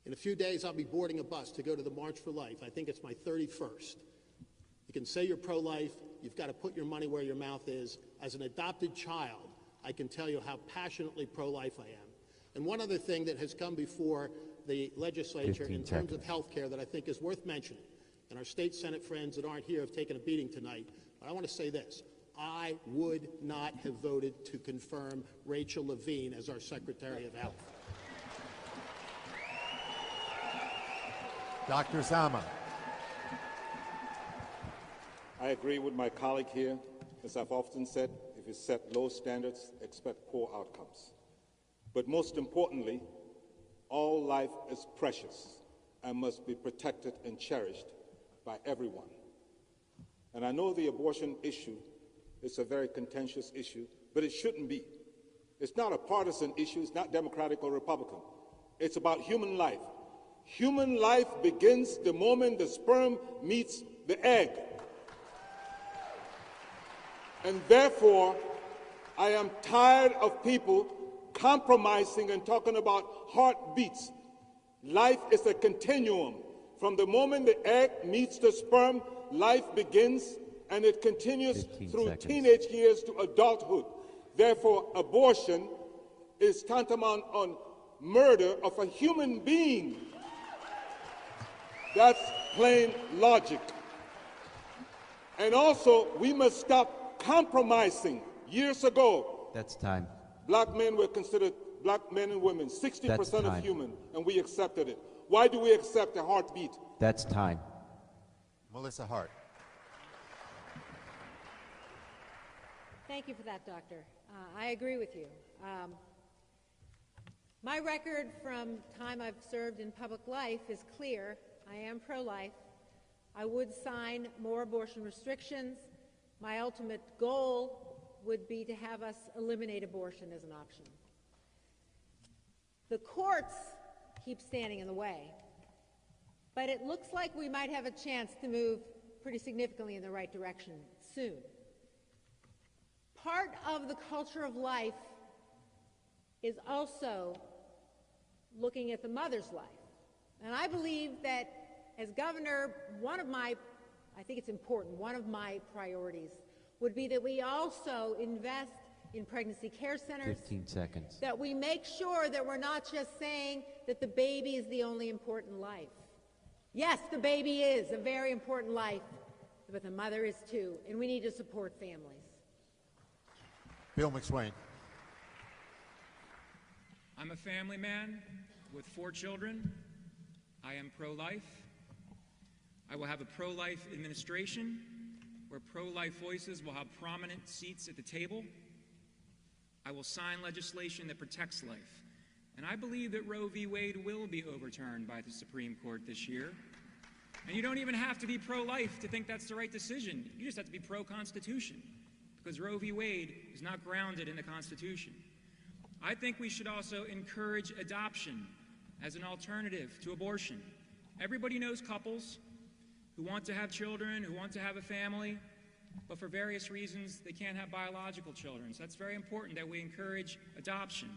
In a few days, I'll be boarding a bus to go to the March for Life. I think it's my 31st. You can say you're pro-life. You've got to put your money where your mouth is. As an adopted child, I can tell you how passionately pro-life I am. And one other thing that has come before the legislature in terms of health care that I think is worth mentioning, and our state Senate friends that aren't here have taken a beating tonight, but I want to say this. I would not have voted to confirm Rachel Levine as our Secretary of Health. Dr. Zama. I agree with my colleague here. As I've often said, if you set low standards, expect poor outcomes. But most importantly, all life is precious and must be protected and cherished by everyone. And I know the abortion issue is a very contentious issue, but it shouldn't be. It's not a partisan issue. It's not Democratic or Republican. It's about human life. Human life begins the moment the sperm meets the egg. And therefore, I am tired of people compromising and talking about heartbeats. Life is a continuum. From the moment the egg meets the sperm, life begins, and it continues through teenage years to adulthood. Therefore, abortion is tantamount on murder of a human being. That's plain logic. And also, we must stop compromising. Years ago, that's time. Black men were considered, black men and women, 60% of human, and we accepted it. Why do we accept a heartbeat? That's time. Melissa Hart. Thank you for that, Doctor. I agree with you. My record from time I've served in public life is clear. I am pro-life. I would sign more abortion restrictions. My ultimate goal would be to have us eliminate abortion as an option. The courts keep standing in the way, but it looks like we might have a chance to move pretty significantly in the right direction soon. Part of the culture of life is also looking at the mother's life. And I believe that as governor, I think it's important, one of my priorities would be that we also invest in pregnancy care centers. 15 seconds. That we make sure that we're not just saying that the baby is the only important life. Yes, the baby is a very important life, but the mother is too, and we need to support families. Bill McSwain. I'm a family man with 4 children. I am pro-life. I will have a pro-life administration where pro-life voices will have prominent seats at the table. I will sign legislation that protects life. And I believe that Roe v. Wade will be overturned by the Supreme Court this year. And you don't even have to be pro-life to think that's the right decision. You just have to be pro-Constitution, because Roe v. Wade is not grounded in the Constitution. I think we should also encourage adoption as an alternative to abortion. Everybody knows couples who want to have children, who want to have a family, but for various reasons they can't have biological children. So that's very important that we encourage adoption.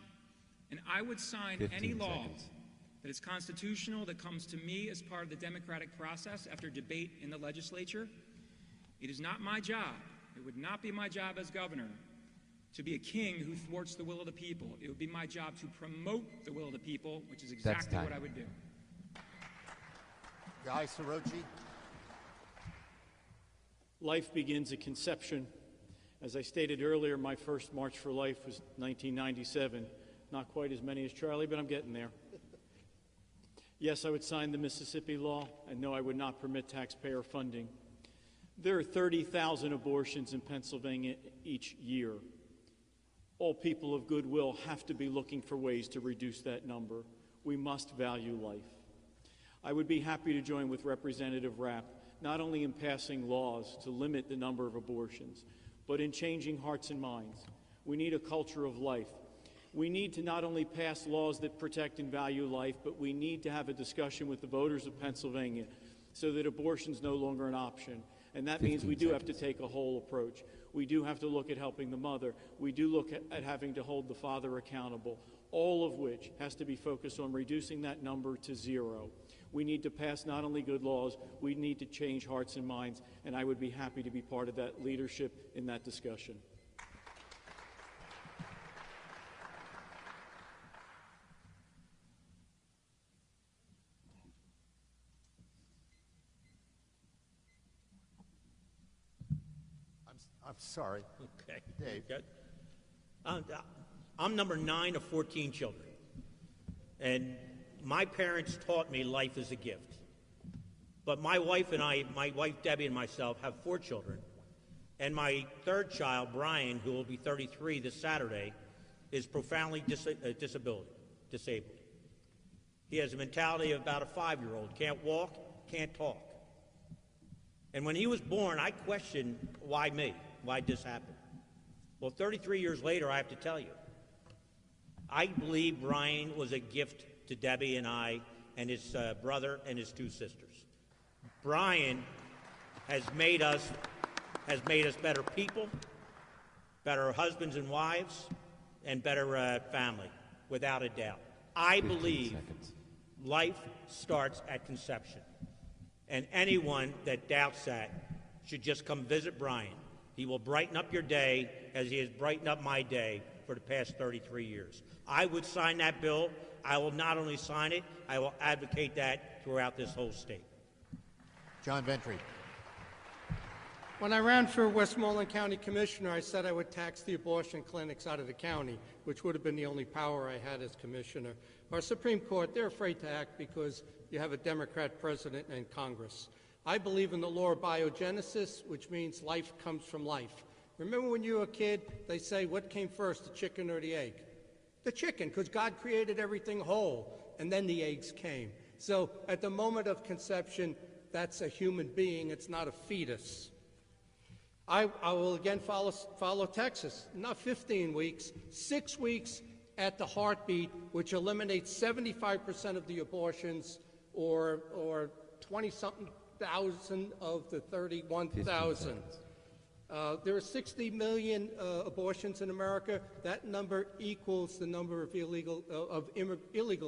And I would sign any law that is constitutional, that comes to me as part of the democratic process after debate in the legislature. It is not my job, it would not be my job as governor to be a king who thwarts the will of the people. It would be my job to promote the will of the people, which is exactly what I would do. Guy Sorochi. Life begins at conception. As I stated earlier, my first March for Life was 1997. Not quite as many as Charlie, but I'm getting there. Yes, I would sign the Mississippi law, and no, I would not permit taxpayer funding. There are 30,000 abortions in Pennsylvania each year. All people of goodwill have to be looking for ways to reduce that number. We must value life. I would be happy to join with Representative Rapp, not only in passing laws to limit the number of abortions, but in changing hearts and minds. We need a culture of life. We need to not only pass laws that protect and value life, but we need to have a discussion with the voters of Pennsylvania so that abortion is no longer an option. And that means 15 we do have to seconds. take a whole approach. We do have to look at helping the mother. We do look at having to hold the father accountable, all of which has to be focused on reducing that number to 0. We need to pass not only good laws, we need to change hearts and minds, and I would be happy to be part of that leadership in that discussion. I'm sorry. Okay. Dave. Good. I'm number 9 of 14 children. And my parents taught me life is a gift. But my wife and I, my wife Debbie and myself, have 4 children. And my third child, Brian, who will be 33 this Saturday, is profoundly disabled. He has a mentality of about a 5-year-old. Can't walk, can't talk. And when he was born, I questioned, why me? Why'd this happen? Well, 33 years later, I have to tell you, I believe Brian was a gift to Debbie and I and his brother and his 2 sisters. Brian has made us better people, better husbands and wives, and better family, without a doubt. I believe life starts at conception. And anyone that doubts that should just come visit Brian. He will brighten up your day as he has brightened up my day for the past 33 years. I would sign that bill. I will not only sign it, I will advocate that throughout this whole state. John Ventry. When I ran for Westmoreland County Commissioner, I said I would tax the abortion clinics out of the county, which would have been the only power I had as commissioner. Our Supreme Court, they're afraid to act because you have a Democrat president and Congress. I believe in the law of biogenesis, which means life comes from life. Remember when you were a kid, they say, what came first, the chicken or the egg? The chicken, because God created everything whole, and then the eggs came. So at the moment of conception, that's a human being, it's not a fetus. I will again follow Texas, not 15 weeks, 6 weeks at the heartbeat, which eliminates 75% of the abortions, or 20-something thousand of the 31,000. There are 60 million abortions in America. That number equals the number of illegal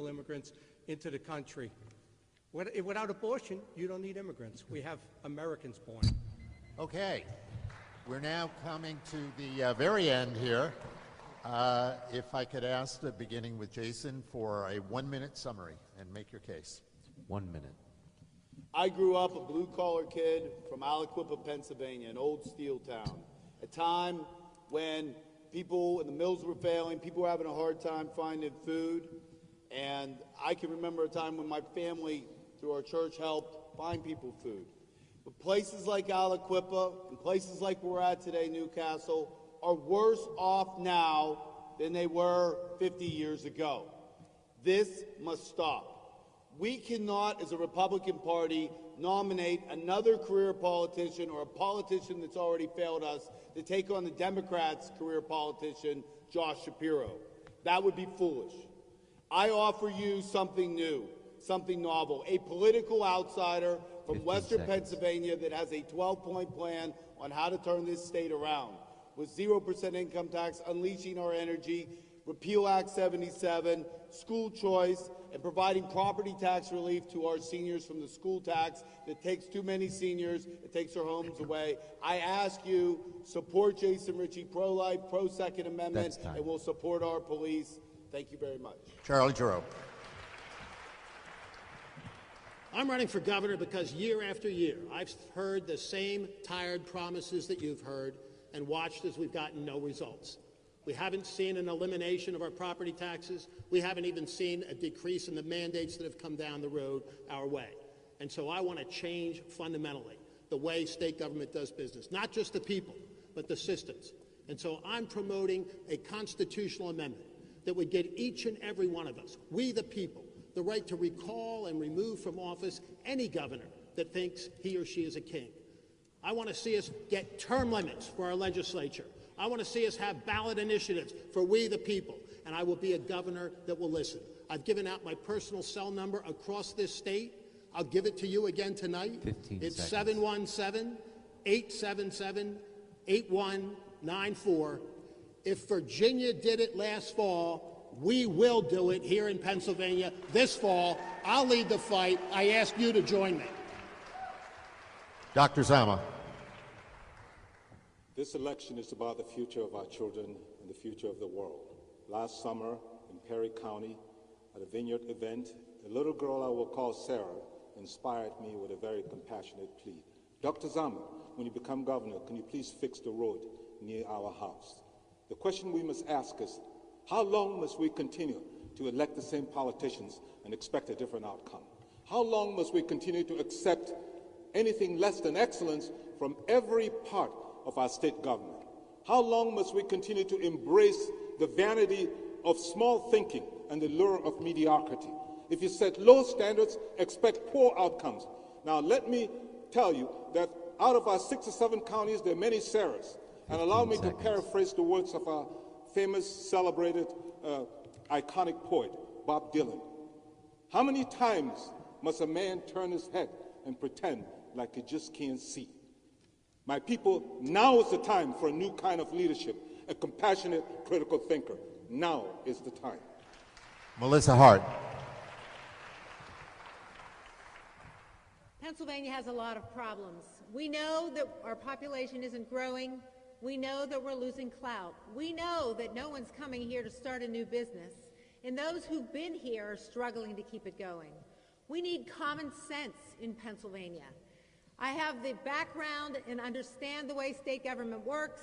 immigrants into the country. Without abortion, you don't need immigrants. We have Americans born. Okay. We're now coming to the very end here. If I could ask, beginning with Jason, for a 1-minute summary and make your case. 1 minute. I grew up a blue-collar kid from Aliquippa, Pennsylvania, an old steel town, a time when people in the mills were failing, people were having a hard time finding food, and I can remember a time when my family, through our church, helped find people food. But places like Aliquippa and places like we're at today, Newcastle, are worse off now than they were 50 years ago. This must stop. We cannot, as a Republican Party, nominate another career politician or a politician that's already failed us to take on the Democrats' career politician, Josh Shapiro. That would be foolish. I offer you something new, something novel, a political outsider from Western Pennsylvania that has a 12-point plan on how to turn this state around. With 0% income tax, unleashing our energy, repeal Act 77, school choice, and providing property tax relief to our seniors from the school tax that takes too many seniors, it takes our homes away. I ask you, support Jason Ritchie, pro-life, pro-Second Amendment, and we'll support our police. Thank you very much. Charlie Giroux. I'm running for governor because year after year, I've heard the same tired promises that you've heard and watched as we've gotten no results. We haven't seen an elimination of our property taxes. We haven't even seen a decrease in the mandates that have come down the road our way. And so I want to change fundamentally the way state government does business, not just the people, but the systems. And so I'm promoting a constitutional amendment that would get each and every one of us, we the people, the right to recall and remove from office any governor that thinks he or she is a king. I want to see us get term limits for our legislature. I want to see us have ballot initiatives for we the people, and I will be a governor that will listen. I've given out my personal cell number across this state. I'll give it to you again tonight. 15 it's seconds. 877-8194. If Virginia did it last fall, we will do it here in Pennsylvania this fall. I'll lead the fight. I ask you to join me. Dr. Zama. This election is about the future of our children and the future of the world. Last summer in Perry County, at a vineyard event, a little girl I will call Sarah inspired me with a very compassionate plea. Dr. Zama, when you become governor, can you please fix the road near our house? The question we must ask is, how long must we continue to elect the same politicians and expect a different outcome? How long must we continue to accept anything less than excellence from every part of our state government? How long must we continue to embrace the vanity of small thinking and the lure of mediocrity? If you set low standards, expect poor outcomes. Now, let me tell you that out of our 6 or 7 counties, there are many Sarahs. And allow me to paraphrase the words of our famous, celebrated, iconic poet, Bob Dylan. How many times must a man turn his head and pretend like he just can't see? My people, now is the time for a new kind of leadership, a compassionate, critical thinker. Now is the time. Melissa Hart. Pennsylvania has a lot of problems. We know that our population isn't growing. We know that we're losing clout. We know that no one's coming here to start a new business. And those who've been here are struggling to keep it going. We need common sense in Pennsylvania. I have the background and understand the way state government works.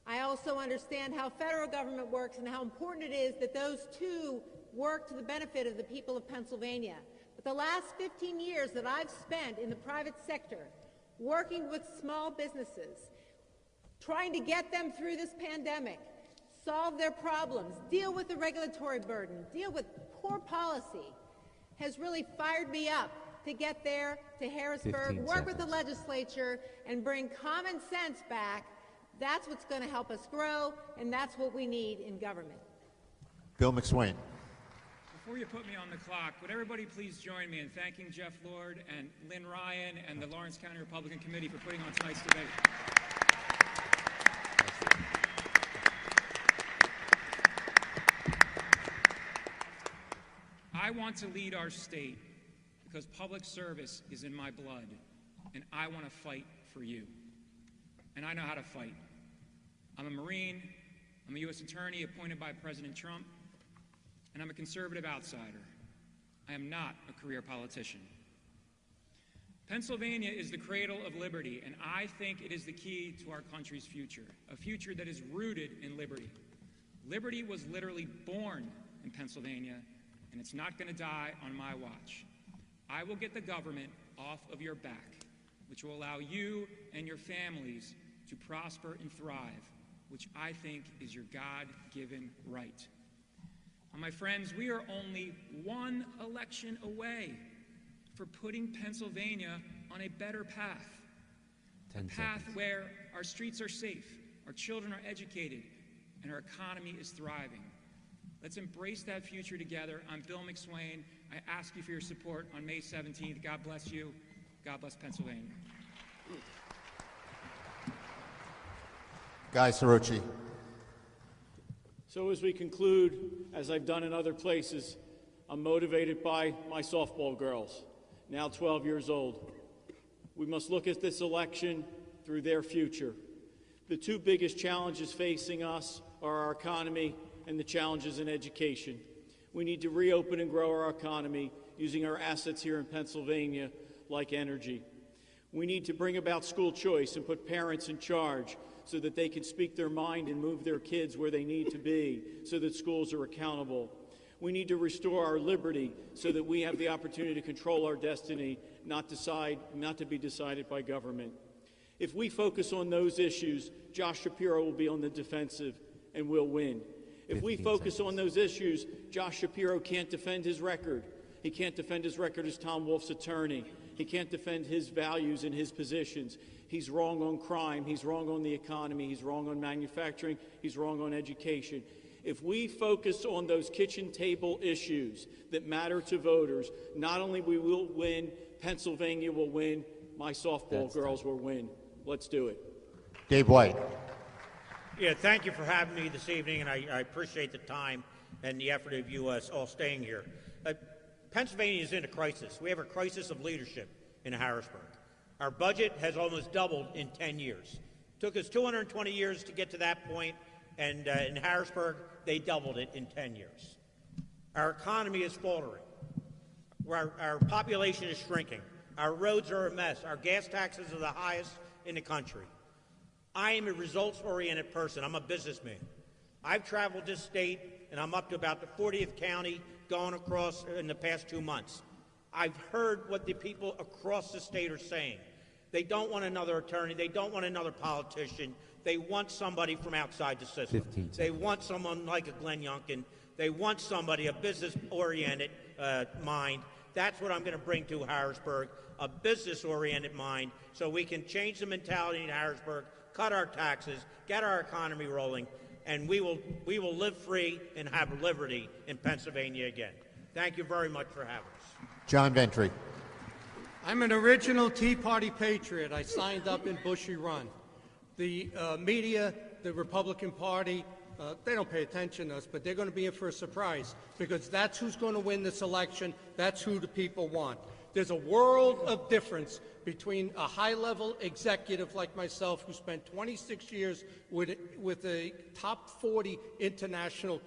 I also understand how federal government works and how important it is that those two work to the benefit of the people of Pennsylvania. But the last 15 years that I've spent in the private sector working with small businesses, trying to get them through this pandemic, solve their problems, deal with the regulatory burden, deal with poor policy, has really fired me up to get there to Harrisburg, work with the legislature, and bring common sense back. That's what's going to help us grow, and that's what we need in government. Bill McSwain. Before you put me on the clock, would everybody please join me in thanking Jeff Lord and Lynn Ryan and the Lawrence County Republican Committee for putting on tonight's debate. I want to lead our state because public service is in my blood, and I want to fight for you. And I know how to fight. I'm a Marine, I'm a U.S. attorney appointed by President Trump, and I'm a conservative outsider. I am not a career politician. Pennsylvania is the cradle of liberty, and I think it is the key to our country's future, a future that is rooted in liberty. Liberty was literally born in Pennsylvania, and it's not going to die on my watch. I will get the government off of your back, which will allow you and your families to prosper and thrive, which I think is your God-given right. And my friends, we are only one election away for putting Pennsylvania on a better path, a path where our streets are safe, our children are educated, and our economy is thriving. Let's embrace that future together. I'm Bill McSwain. I ask you for your support on May 17th. God bless you. God bless Pennsylvania. Guy Cirucci. So as we conclude, as I've done in other places, I'm motivated by my softball girls, now 12 years old. We must look at this election through their future. The two biggest challenges facing us are our economy and the challenges in education. We need to reopen and grow our economy using our assets here in Pennsylvania, like energy. We need to bring about school choice and put parents in charge so that they can speak their mind and move their kids where they need to be, so that schools are accountable. We need to restore our liberty so that we have the opportunity to control our destiny, not to be decided by government. If we focus on those issues, Josh Shapiro will be on the defensive and will win. If we focus on those issues, Josh Shapiro can't defend his record. He can't defend his record as Tom Wolf's attorney. He can't defend his values and his positions. He's wrong on crime. He's wrong on the economy. He's wrong on manufacturing. He's wrong on education. If we focus on those kitchen table issues that matter to voters, not only we will win, Pennsylvania will win, my softball girls will win. Let's do it. Dave White. Yeah, thank you for having me this evening, and I appreciate the time and the effort of you all staying here. Pennsylvania is in a crisis. We have a crisis of leadership in Harrisburg. Our budget has almost doubled in 10 years. It took us 220 years to get to that point, and in Harrisburg, they doubled it in 10 years. Our economy is faltering. Our population is shrinking. Our roads are a mess. Our gas taxes are the highest in the country. I am a results-oriented person. I'm a businessman. I've traveled this state, and I'm up to about the 40th county going across in the past 2 months. I've heard what the people across the state are saying. They don't want another attorney. They don't want another politician. They want somebody from outside the system. They want someone like a Glenn Youngkin. They want somebody, a business-oriented mind. That's what I'm going to bring to Harrisburg, a business-oriented mind, so we can change the mentality in Harrisburg, cut our taxes, get our economy rolling, and we will live free and have liberty in Pennsylvania again. Thank you very much for having us. John Ventry. I'm an original Tea Party patriot. I signed up in Bushy Run. The media, the Republican Party, they don't pay attention to us, but they're going to be in for a surprise because that's who's going to win this election. That's who the people want. There's a world of difference between a high-level executive like myself who spent 26 years with a top 40 international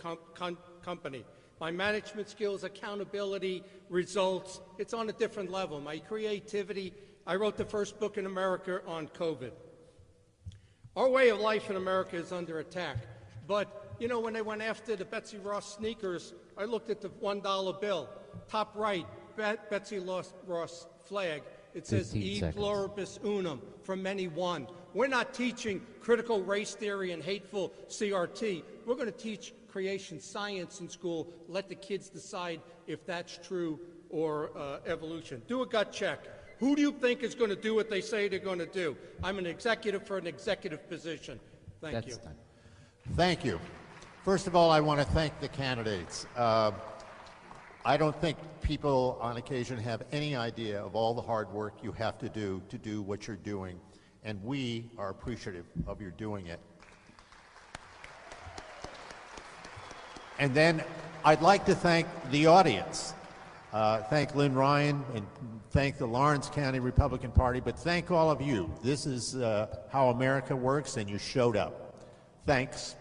company. My management skills, accountability, results, it's on a different level. My creativity, I wrote the first book in America on COVID. Our way of life in America is under attack. But, you know, when they went after the Betsy Ross sneakers, I looked at the $1 bill. Top right, Betsy Ross flag. It says E pluribus unum, from many one. We're not teaching critical race theory and hateful CRT. We're going to teach creation science in school. Let the kids decide if that's true or evolution. Do a gut check. Who do you think is going to do what they say they're going to do? I'm an executive for an executive position. Thank you. Thank you. First of all, I want to thank the candidates. I don't think people on occasion have any idea of all the hard work you have to do what you're doing, and we are appreciative of your doing it. And then I'd like to thank the audience. Thank Lynn Ryan and thank the Lawrence County Republican Party, but thank all of you. This is how America works, and you showed up. Thanks.